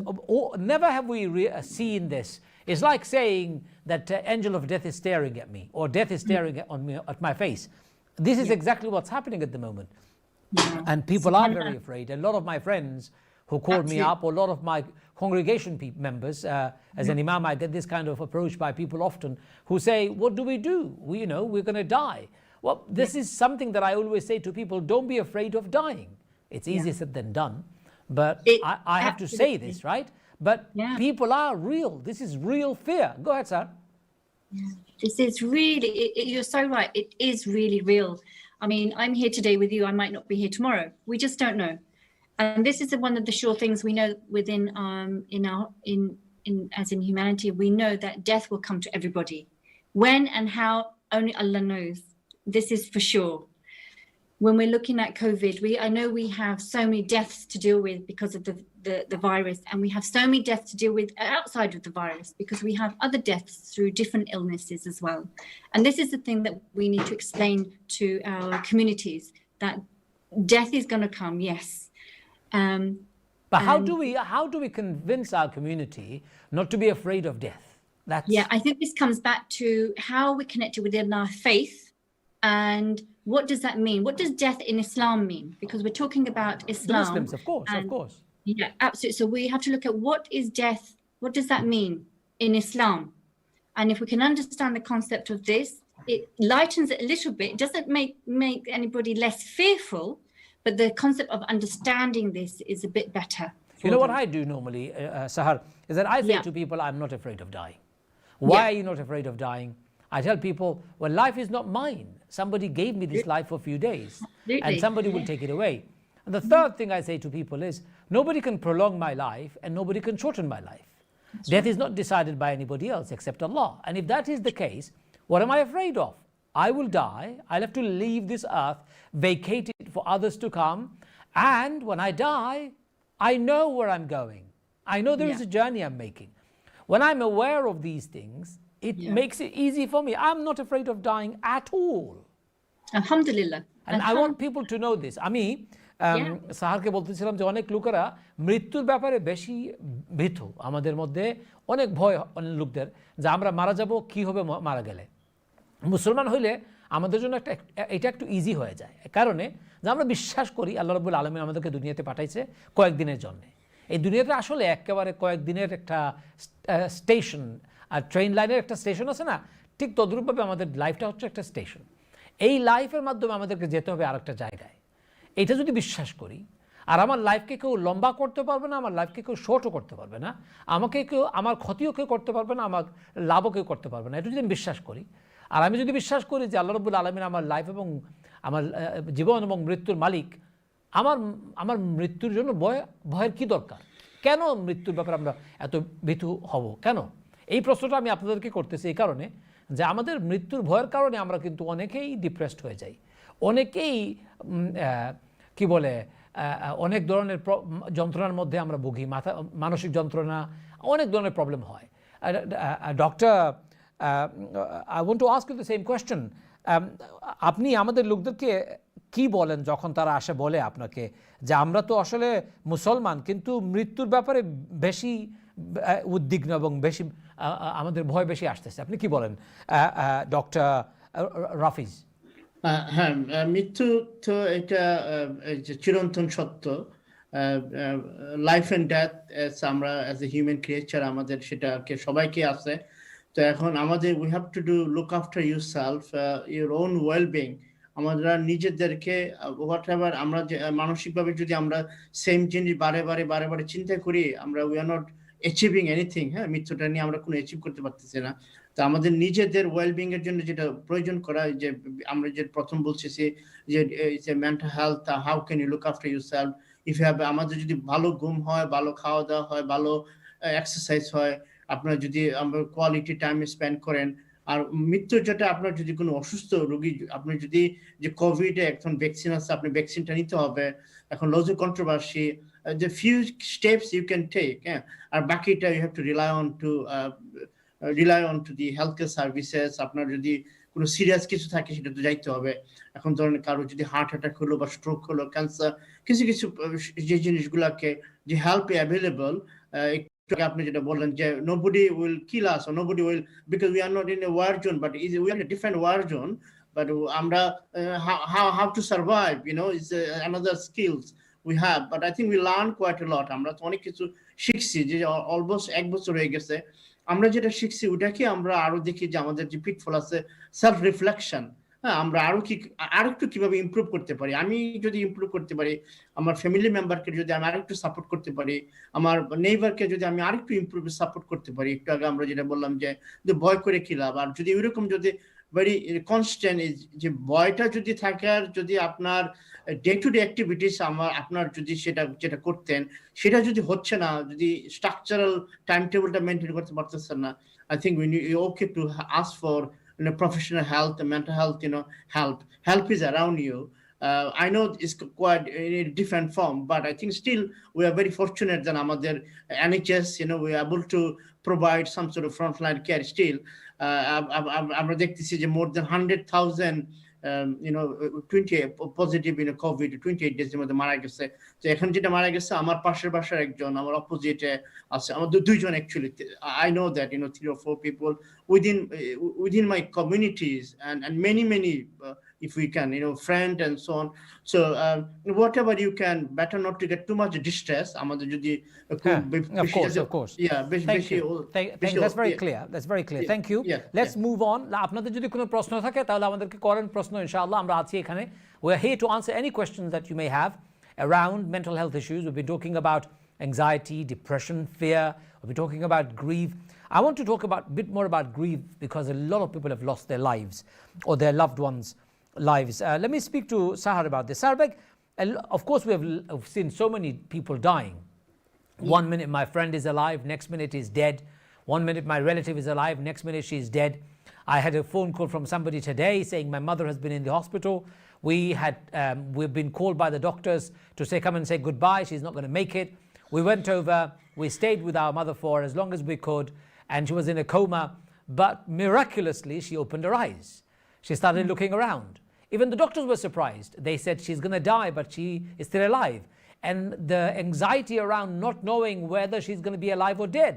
S1: never have we seen this. It's like saying that angel of death is staring at me, or death is staring on me, at my face. This is exactly what's happening at the moment. And people are very afraid. A lot of my friends who called me up, or a lot of my congregation members, as an imam, I get this kind of approach by people often who say, what do? We're going to die. Well, this is something that I always say to people, don't be afraid of dying. It's easier said than done, but I have to say this, right? But people are real. This is real fear. Go ahead, sir.
S3: This is really, you're so right. It is really real. I mean, I'm here today with you. I might not be here tomorrow. We just don't know. And this is one of the sure things we know within, as in humanity, we know that death will come to everybody. When and how, only Allah knows. This is for sure. When we're looking at COVID, I know we have so many deaths to deal with because of the virus, and we have so many deaths to deal with outside of the virus because we have other deaths through different illnesses as well. And this is the thing that we need to explain to our communities, that death is going to come, yes.
S1: But how do we convince our community not to be afraid of death?
S3: I think this comes back to how we're connected within our faith. And what does that mean? What does death in Islam mean? Because we're talking about Islam.
S1: The Muslims, of course.
S3: Yeah, absolutely. So we have to look at what is death? What does that mean in Islam? And if we can understand the concept of this, it lightens it a little bit. It doesn't make anybody less fearful, but the concept of understanding this is a bit better.
S1: You know what I do normally, Sahar, is that I say to people, I'm not afraid of dying. Why are you not afraid of dying? I tell people, well, life is not mine. Somebody gave me this life for a few days, and somebody will take it away. And the third thing I say to people is, nobody can prolong my life and nobody can shorten my life. Death is not decided by anybody else except Allah. And if that is the case, what am I afraid of? I will die. I'll have to leave this earth, vacate it for others to come. And when I die, I know where I'm going. I know there is a journey I'm making. When I'm aware of these things, it makes it easy for me. I'm not afraid of dying at all.
S3: Alhamdulillah.
S1: And I want people to know this. আমি সাহারকে বলতেছিলাম যে অনেক লোকেরা মৃত্যুর ব্যাপারে বেশি ভীত, আমাদের মধ্যে অনেক ভয় অনেক লোকদের যে আমরা মারা যাব, কি হবে মারা গেলে। মুসলমান হইলে আমাদের জন্য এটা একটু ইজি হয়ে যায়, কারণে যে আমরা বিশ্বাস করি আল্লাহ রাব্বুল আলামিন আমাদেরকে দুনিয়াতে পাঠাইছে কয়েকদিনের জন্য। এই দুনিয়াতে আসলে একেবারে কয়েকদিনের একটা স্টেশন, আর ট্রেন লাইনের একটা স্টেশন আছে না, ঠিক তদ্রূপভাবে আমাদের লাইফটা হচ্ছে একটা স্টেশন। এই লাইফের মাধ্যমে আমাদেরকে যেতে হবে আরেকটা জায়গায়। এটা যদি বিশ্বাস করি, আর আমার লাইফকে কেউ লম্বা করতে পারবে না, আমার লাইফকে কেউ শর্টও করতে পারবে না, আমাকে কেউ, আমার ক্ষতিও কেউ করতে পারবে না, আমার লাভও কেউ করতে পারবে না, এটা যদি আমি বিশ্বাস করি, আর আমি যদি বিশ্বাস করি যে আল্লাহ রাব্বুল আলামিন আমার লাইফ এবং আমার জীবন এবং মৃত্যুর মালিক, আমার মৃত্যুর জন্য ভয়ের কি দরকার? কেন মৃত্যুর ব্যাপারে আমরা এত ভীতু হব কেন? এই প্রশ্নটা আমি আপনাদেরকে করতেছি এই কারণে যে আমাদের মৃত্যুর ভয়ের কারণে আমরা কিন্তু অনেকেই ডিপ্রেসড হয়ে যাই, অনেকেই কি বলে অনেক ধরনের যন্ত্রণার মধ্যে আমরা ভুগি, মানসিক যন্ত্রণা, অনেক ধরনের প্রবলেম হয়। Doctor, I want to ask you the same question. আপনি আমাদের লোকদেরকে কি বলেন যখন তারা আসে বলে আপনাকে যে আমরা তো আসলে মুসলমান কিন্তু মৃত্যুর ব্যাপারে বেশি উদ্বিগ্ন এবং বেশি আমাদের ভয় বেশি আসতেছে, আপনি কি বলেন ডক্টর রাফিজ?
S2: হ্যাঁ, মৃত্যু তো এটা যে চিরন্তন সত্য, লাইফ অ্যান্ড ডেথ আমরা অ্যাজ এ হিউম্যান ক্রিয়েচার আমাদের সেটাকে সবাইকে আছে। তো এখন আমাদের we have to do look after your self, your own wellbeing. আমরা নিজেদেরকে হোয়াট এভার আমরা যে মানসিকভাবে যদি আমরা সেম জিনিস বারে বারে চিন্তা করি, আমরা we are not achieving anything. হ্যাঁ, মৃত্যুটা নিয়ে আমরা কোনো অ্যাচিভ করতে পারতেছি না। তো আমাদের নিজেদের ওয়েলবিং এর জন্য যেটা প্রয়োজন করা, যে আমরা যে প্রথম বলছি যে mental health, how can you look after yourself if you have, আমাদের যদি ভালো ঘুম হয়, ভালো খাওয়া দাওয়া হয়, ভালো এক্সারসাইজ হয়, আপনার যদি আমরা কোয়ালিটি টাইম স্পেন্ড করেন, আর মৃত্যু যেটা আপনার যদি কোনো অসুস্থ রোগী, আপনি যদি যে কোভিড এখন ভ্যাকসিন আছে, আপনি ভ্যাকসিনটা নিতে হবে, এখন lodge of controversy, the few steps you can take, আর বাকিটা you have to rely on to the healthcare services. আপনার যদি কোনো সিরিয়াস কিছু থাকে সেটা তো যাইতে হবে। এখন ধরেন কারো যদি হার্ট অ্যাটাক হলো বা স্ট্রোক হলো, ক্যান্সার, কিছু যে জিনিসগুলোকে যে হেল্প অ্যাভেলেবল, আপনি যেটা বললেন যে nobody will kill us or nobody will, because we are not in a war zone, but we are in a different war zone, but আমরা how to survive, is another skills we have. But I think we learn quite a lot. আমরা তো অনেক কিছু শিখছি, যে almost 1 বছর হয়ে গেছে। আমরা যেটা শিখছি ওটাকে আমরা আরো দেখি যে আমাদের যে পিটফল আছে, সেলফ রিফ্লেকশন। হ্যাঁ, আমরা আরেকটু কিভাবে ইমপ্রুভ করতে পারি। আমি যদি ইমপ্রুভ করতে পারি, আমার ফ্যামিলি মেম্বারকে যদি আমি আরেকটু সাপোর্ট করতে পারি, আমার নেইবারকে যদি আমি আরেকটু ইমপ্রুভ সাপোর্ট করতে পারি, একটু আগে আমরা যেটা বললাম যে ভয় করে কি লাভ। আর যদি ওইরকম যদি ভেরি কনস্ট্যান্ট যে ভয়টা যদি থাকে, আর যদি আপনার ডে টু ডে অ্যাক্টিভিটিস আপনার যদি যেটা করতেন সেটা যদি হচ্ছে না, যদি স্ট্রাকচারাল টাইম টেবিলটা মেনটেন করতে পারতেছেন না, I think we need okay to ask for professional health and mental health, help is around you. I know it's quite in a different form, but I think still we are very fortunate that আমাদের NHS, we are able to provide some sort of frontline care still. আমরা দেখতেছি যে more than 100,000 20 positive Covid 28 days এর মধ্যে মারা গেছে। তো এখন যেটা মারা গেছে আমার পাশের বাসার একজন, আমার অপোজিটে আছে আমার দুইজন actually. I know that 3 or 4 people within my communities and many if we can, friend and so on. So whatever you can, better not to get too much distress. আমাদের যদি
S1: of course.
S2: Yeah,
S1: that's very clear. That's very clear. Thank you. Let's move on. আপনাদের যদি কোনো প্রশ্ন থাকে তাহলে আমাদেরকে করেন প্রশ্ন, ইনশাআল্লাহ আমরা আছি এখানে। We are here to answer any questions that you may have around mental health issues. We'll be talking about anxiety, depression, fear. We'll be talking about grief. I want to talk a bit more about grief because a lot of people have lost their lives or their loved ones' lives. Let me speak to Sahar about this. Sahar Beg, of course we have seen so many people dying. One minute my friend is alive, next minute he's dead. One minute my relative is alive, next minute she's dead. I had a phone call from somebody today saying my mother has been in the hospital. We've been called by the doctors to say come and say goodbye, she's not going to make it. We went over, we stayed with our mother for as long as we could, and she was in a coma, but miraculously she opened her eyes. She started looking around. Even the doctors were surprised. They said she's going to die, but she is still alive. And the anxiety around not knowing whether she's going to be alive or dead.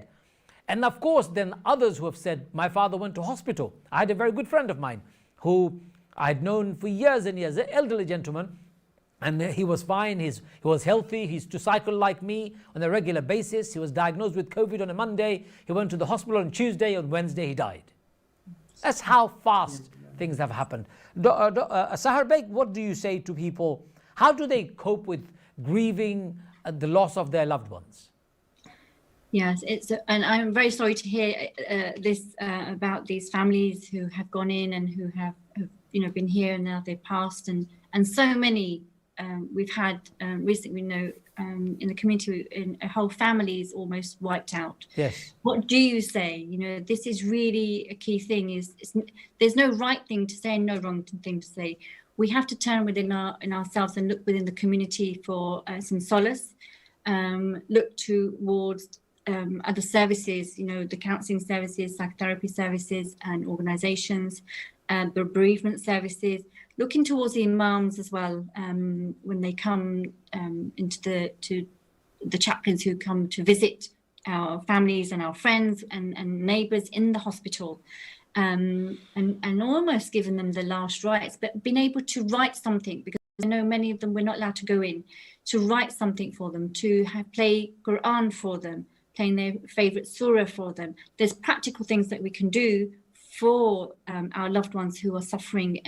S1: And of course, then others who have said, my father went to hospital. I had a very good friend of mine who I'd known for years and years, an elderly gentleman, and he was fine, he was healthy, he used to cycle like me on a regular basis. He was diagnosed with COVID on a Monday. He went to the hospital on Tuesday, on Wednesday he died. That's how fast things have happened. Sahar Beg, what do you say to people? How do they cope with grieving the loss of their loved ones?
S3: Yes, and I'm very sorry to hear this about these families who have gone in and who have been here and now they've passed, and so many we've had recently. We know in the community, in whole families almost wiped out.
S1: Yes.
S3: What do you say? This is really a key thing. There's no right thing to say and no wrong thing to say. We have to turn within ourselves and look within the community for some solace. Look towards other services, the counselling services, psychotherapy services and organisations, the bereavement services, looking towards the imams as well when they come to the chaplains who come to visit our families and our friends and neighbours in the hospital, and almost giving them the last rites, but being able to write something, because I know many of them we're not allowed to go in, to write something for them, to play Quran for them, playing their favourite surah for them. There's practical things that we can do for our loved ones who are suffering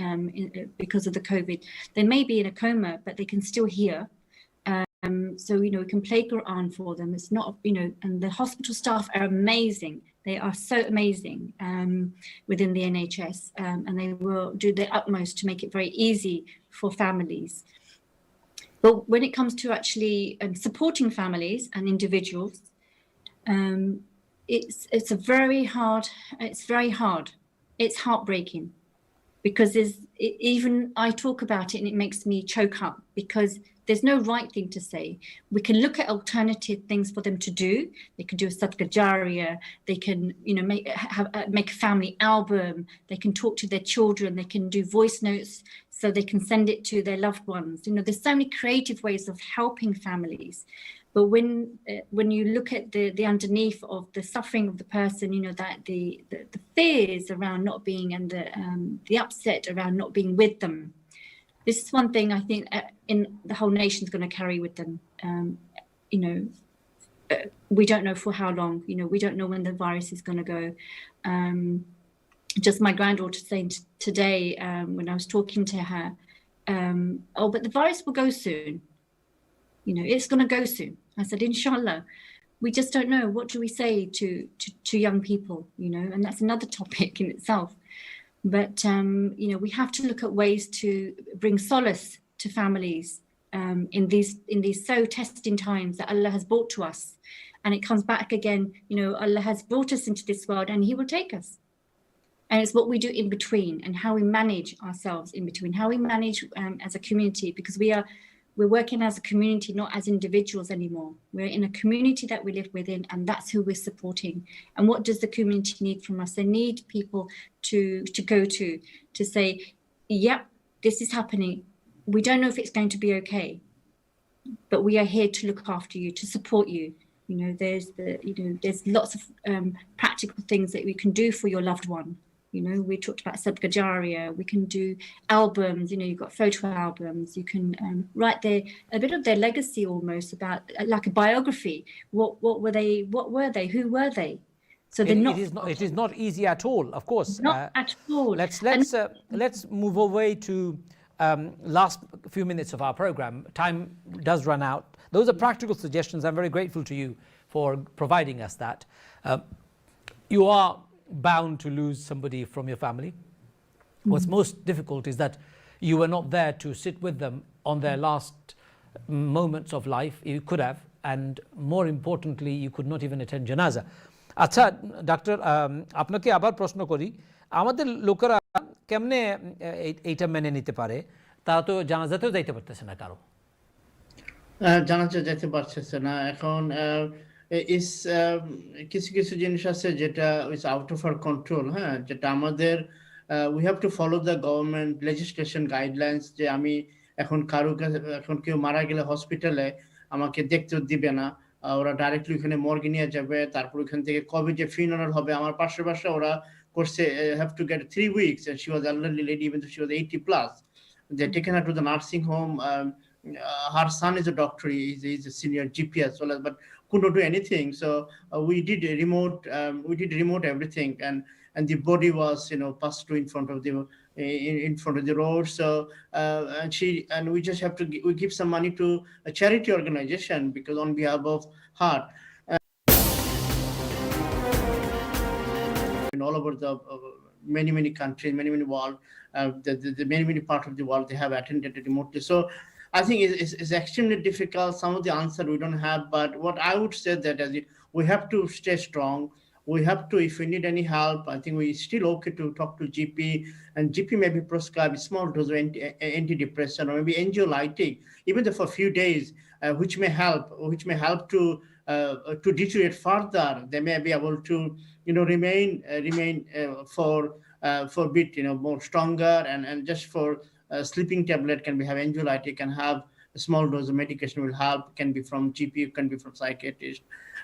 S3: because of the COVID. They may be in a coma, but they can still hear. So, we can play Quran for them. It's not, and the hospital staff are amazing. They are so amazing within the NHS, and they will do their utmost to make it very easy for families. But when it comes to actually supporting families and individuals, it's very hard. It's heartbreaking, because even I talk about it and it makes me choke up, because there's no right thing to say. We can look at alternative things for them to do. They can do a sadaqah jariyah. They can, make a family album. They can talk to their children. They can do voice notes so they can send it to their loved ones. There's so many creative ways of helping families. But when you look at the underneath of the suffering of the person, that the fears around not being, and the upset around not being with them, this is one thing I think in the whole nation's going to carry with them. We don't know for how long. We don't know when the virus is going to go. Just my granddaughter saying today, when I was talking to her, but the virus will go soon. It's going to go soon. I said, inshallah. We just don't know. What do we say to young people, and that's another topic in itself. But, we have to look at ways to bring solace to families in these so testing times that Allah has brought to us. And it comes back again, Allah has brought us into this world and He will take us. And it's what we do in between, and how we manage ourselves in between, how we manage as a community, because we're working as a community, not as individuals anymore. We're in a community that we live within, and that's who we're supporting. And what does the community need from us? They need people to go to say, yep, this is happening. We don't know if it's going to be okay, but we are here to look after you, to support you. There's lots of practical things that we can do for your loved one. We talked about sadaqah jariyah. We can do albums. You've got photo albums. You can write a bit of their legacy, almost like a biography. What were they? Who were they? So they're not.
S1: It is not easy at all. Of course,
S3: not at all.
S1: Let's move away to last few minutes of our program. Time does run out. Those are practical suggestions. I'm very grateful to you for providing us that. You are bound to lose somebody from your family. What's most difficult is that you were not there to sit with them on their last moments of life. You could have, and more importantly, you could not even attend janaza. আচ্ছা doctor, আপনাকে আবার প্রশ্ন করি, আমাদের লোকেরা কেমনে এইটা মেনে নিতে পারে? তারা তো জানাজাতেও যাইতে পারতেছে না, কারো
S2: জানাজা যেতে পারছে না এখন। কিছু জিনিস আছে যেটা is out of our control, হ্যাঁ, যেটা আমাদের we have to follow the government legislation guidelines, যে আমি এখন কেউ মারা গেলে হসপিটালে আমাকে দেখতে দিবে না, ওরা ডাইরেক্টলি ওখানে মর্গে নিয়ে যাবে, তারপর ওখান থেকে কবে যে ফিনারাল হবে, আমার পাশের বাসা ওরা করছে have to get 3 weeks, and she was elderly lady, even though she was 80+. They taken her to the nursing home. Her son is a doctor, he's a senior GP as well, but could not do anything. So we did remote everything, and the body was passed through in front of the in front of the road. So and we just have to we give some money to a charity organization because on behalf of heart. In all over the many countries, many world, the many part of the world, they have attended it remotely. So I think it's extremely difficult. Some of the answer we don't have, but what I would say that we have to stay strong. We have to, if we need any help, I think we still okay to talk to GP, and GP maybe prescribe a small dose of antidepressant or maybe anxiolytic, even though for a few days, which may help to deteriorate further. They may be able to, remain for a bit, more stronger, and just for sleeping tablet can be have anxiolytic, can have a small dose of medication will help, can be from GP, can be from psychiatrist.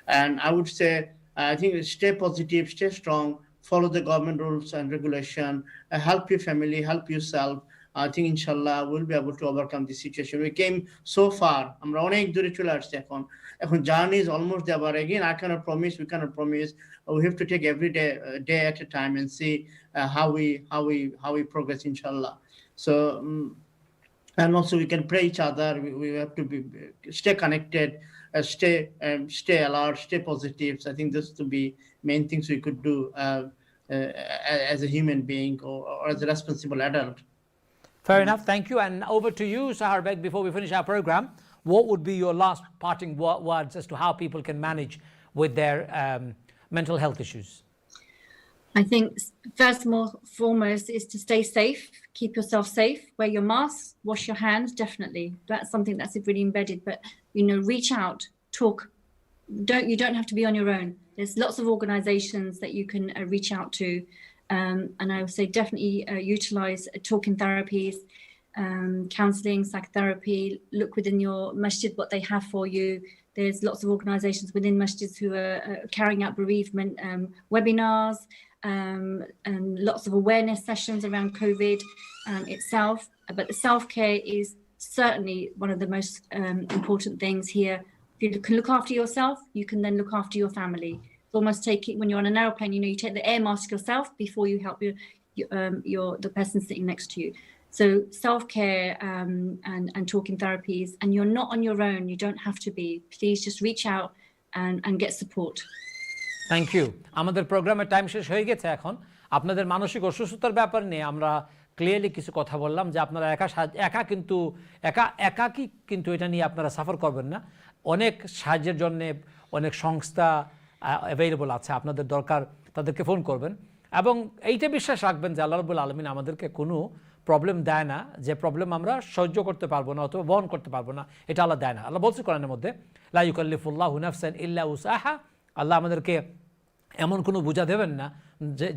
S2: And I would say, I think stay positive, stay strong, follow the government rules and regulation, help your family, help yourself. I think inshallah we'll be able to overcome this situation. We came so far. আমরা অনেক দূরে চলে আসছি এখন journey is almost there, but again we cannot promise. We have to take every day at a time and see how we progress, inshallah. So and also we can pray each other. We have to stay connected, stay alert, stay positive. So I think this to be main things we could do as a human being or as a responsible adult.
S1: Fair enough. Thank you. And over to you, Sahar Beg, before we finish our program. What would be your last parting words as to how people can manage with their mental health issues?
S3: I think first and foremost is to stay safe, keep yourself safe, wear your mask, wash your hands, definitely. That's something that's really embedded, but reach out, talk. You don't have to be on your own. There's lots of organizations that you can reach out to. And I would say definitely utilize talking therapies, counseling, psychotherapy. Look within your masjid what they have for you. There's lots of organizations within masjids who are carrying out bereavement webinars, and lots of awareness sessions around COVID itself. But the self-care is certainly one of the most important things here. If you can look after yourself, you can then look after your family. It's almost when you're on an airplane, you take the air mask yourself before you help the person sitting next to you. So self-care and talking therapies, and you're not on your own. You don't have to be. Please just reach out and get support.
S1: Thank you. আমাদের প্রোগ্রামের time শেষ হয়ে গেছে। এখন আপনাদের মানসিক অসুস্থতার ব্যাপার নিয়ে আমরা ক্লিয়ারলি কিছু কথা বললাম যে আপনারা একাকী কিন্তু এটা নিয়ে আপনারা সাফার করবেন না। অনেক সাহায্যের জন্য অনেক সংস্থা অ্যাভেলেবল আছে, আপনাদের দরকার তাদেরকে ফোন করবেন এবং এইটা বিশ্বাস রাখবেন যে আল্লাহ রাব্বুল আলামিন আমাদেরকে কোনো প্রবলেম দেয় না যে প্রবলেম আমরা সহ্য করতে পারবো না অথবা বহন করতে পারবো না, এটা আল্লাহ দেয় না। আল্লাহ বলছে কোরআনের মধ্যে, লা ইউকাল্লিফুল্লাহু নাফসান ইল্লা উসআহা, আল্লাহ আমাদেরকে এমন কোনো বোঝা দেবেন না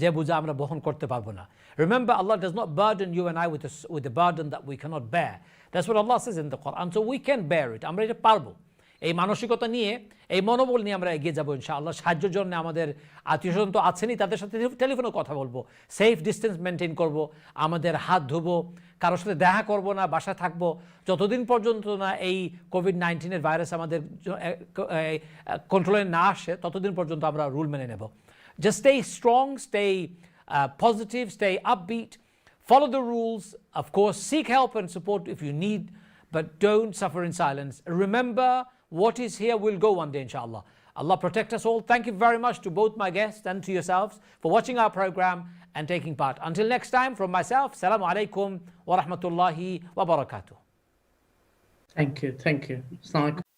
S1: যে বোঝা আমরা বহন করতে পারবো না। Remember, Allah does not burden you and I with a burden that we cannot bear. That's what Allah says in the Quran. So we can bear it. আমরা এটা পারবো। এই মানসিকতা নিয়ে, এই মনোবল নিয়ে আমরা এগিয়ে যাবো ইনশাআল্লাহ। সাহায্যের জন্য আমাদের আত্মীয়স্বজন তো আছেনই, তাদের সাথে টেলিফোনে কথা বলবো, সেফ ডিস্টেন্স মেনটেন করব, আমাদের হাত ধোবো, কারোর সাথে দেখা করব না, বাসায় থাকবো যতদিন পর্যন্ত না এই কোভিড-19 ভাইরাস আমাদের কন্ট্রোলে না আসে, ততদিন পর্যন্ত আমরা রুল মেনে নেব। Just stay strong, stay positive, stay upbeat, follow the rules, of course, seek help and support if you need, but don't suffer in silence. Remember, what is here will go one day, inshallah. Allah protect us all. Thank you very much to both my guests and to yourselves for watching our program and taking part. Until next time, from myself, Assalamu alaikum wa rahmatullahi wa barakatuh.
S2: Thank you. Assalamu alaikum.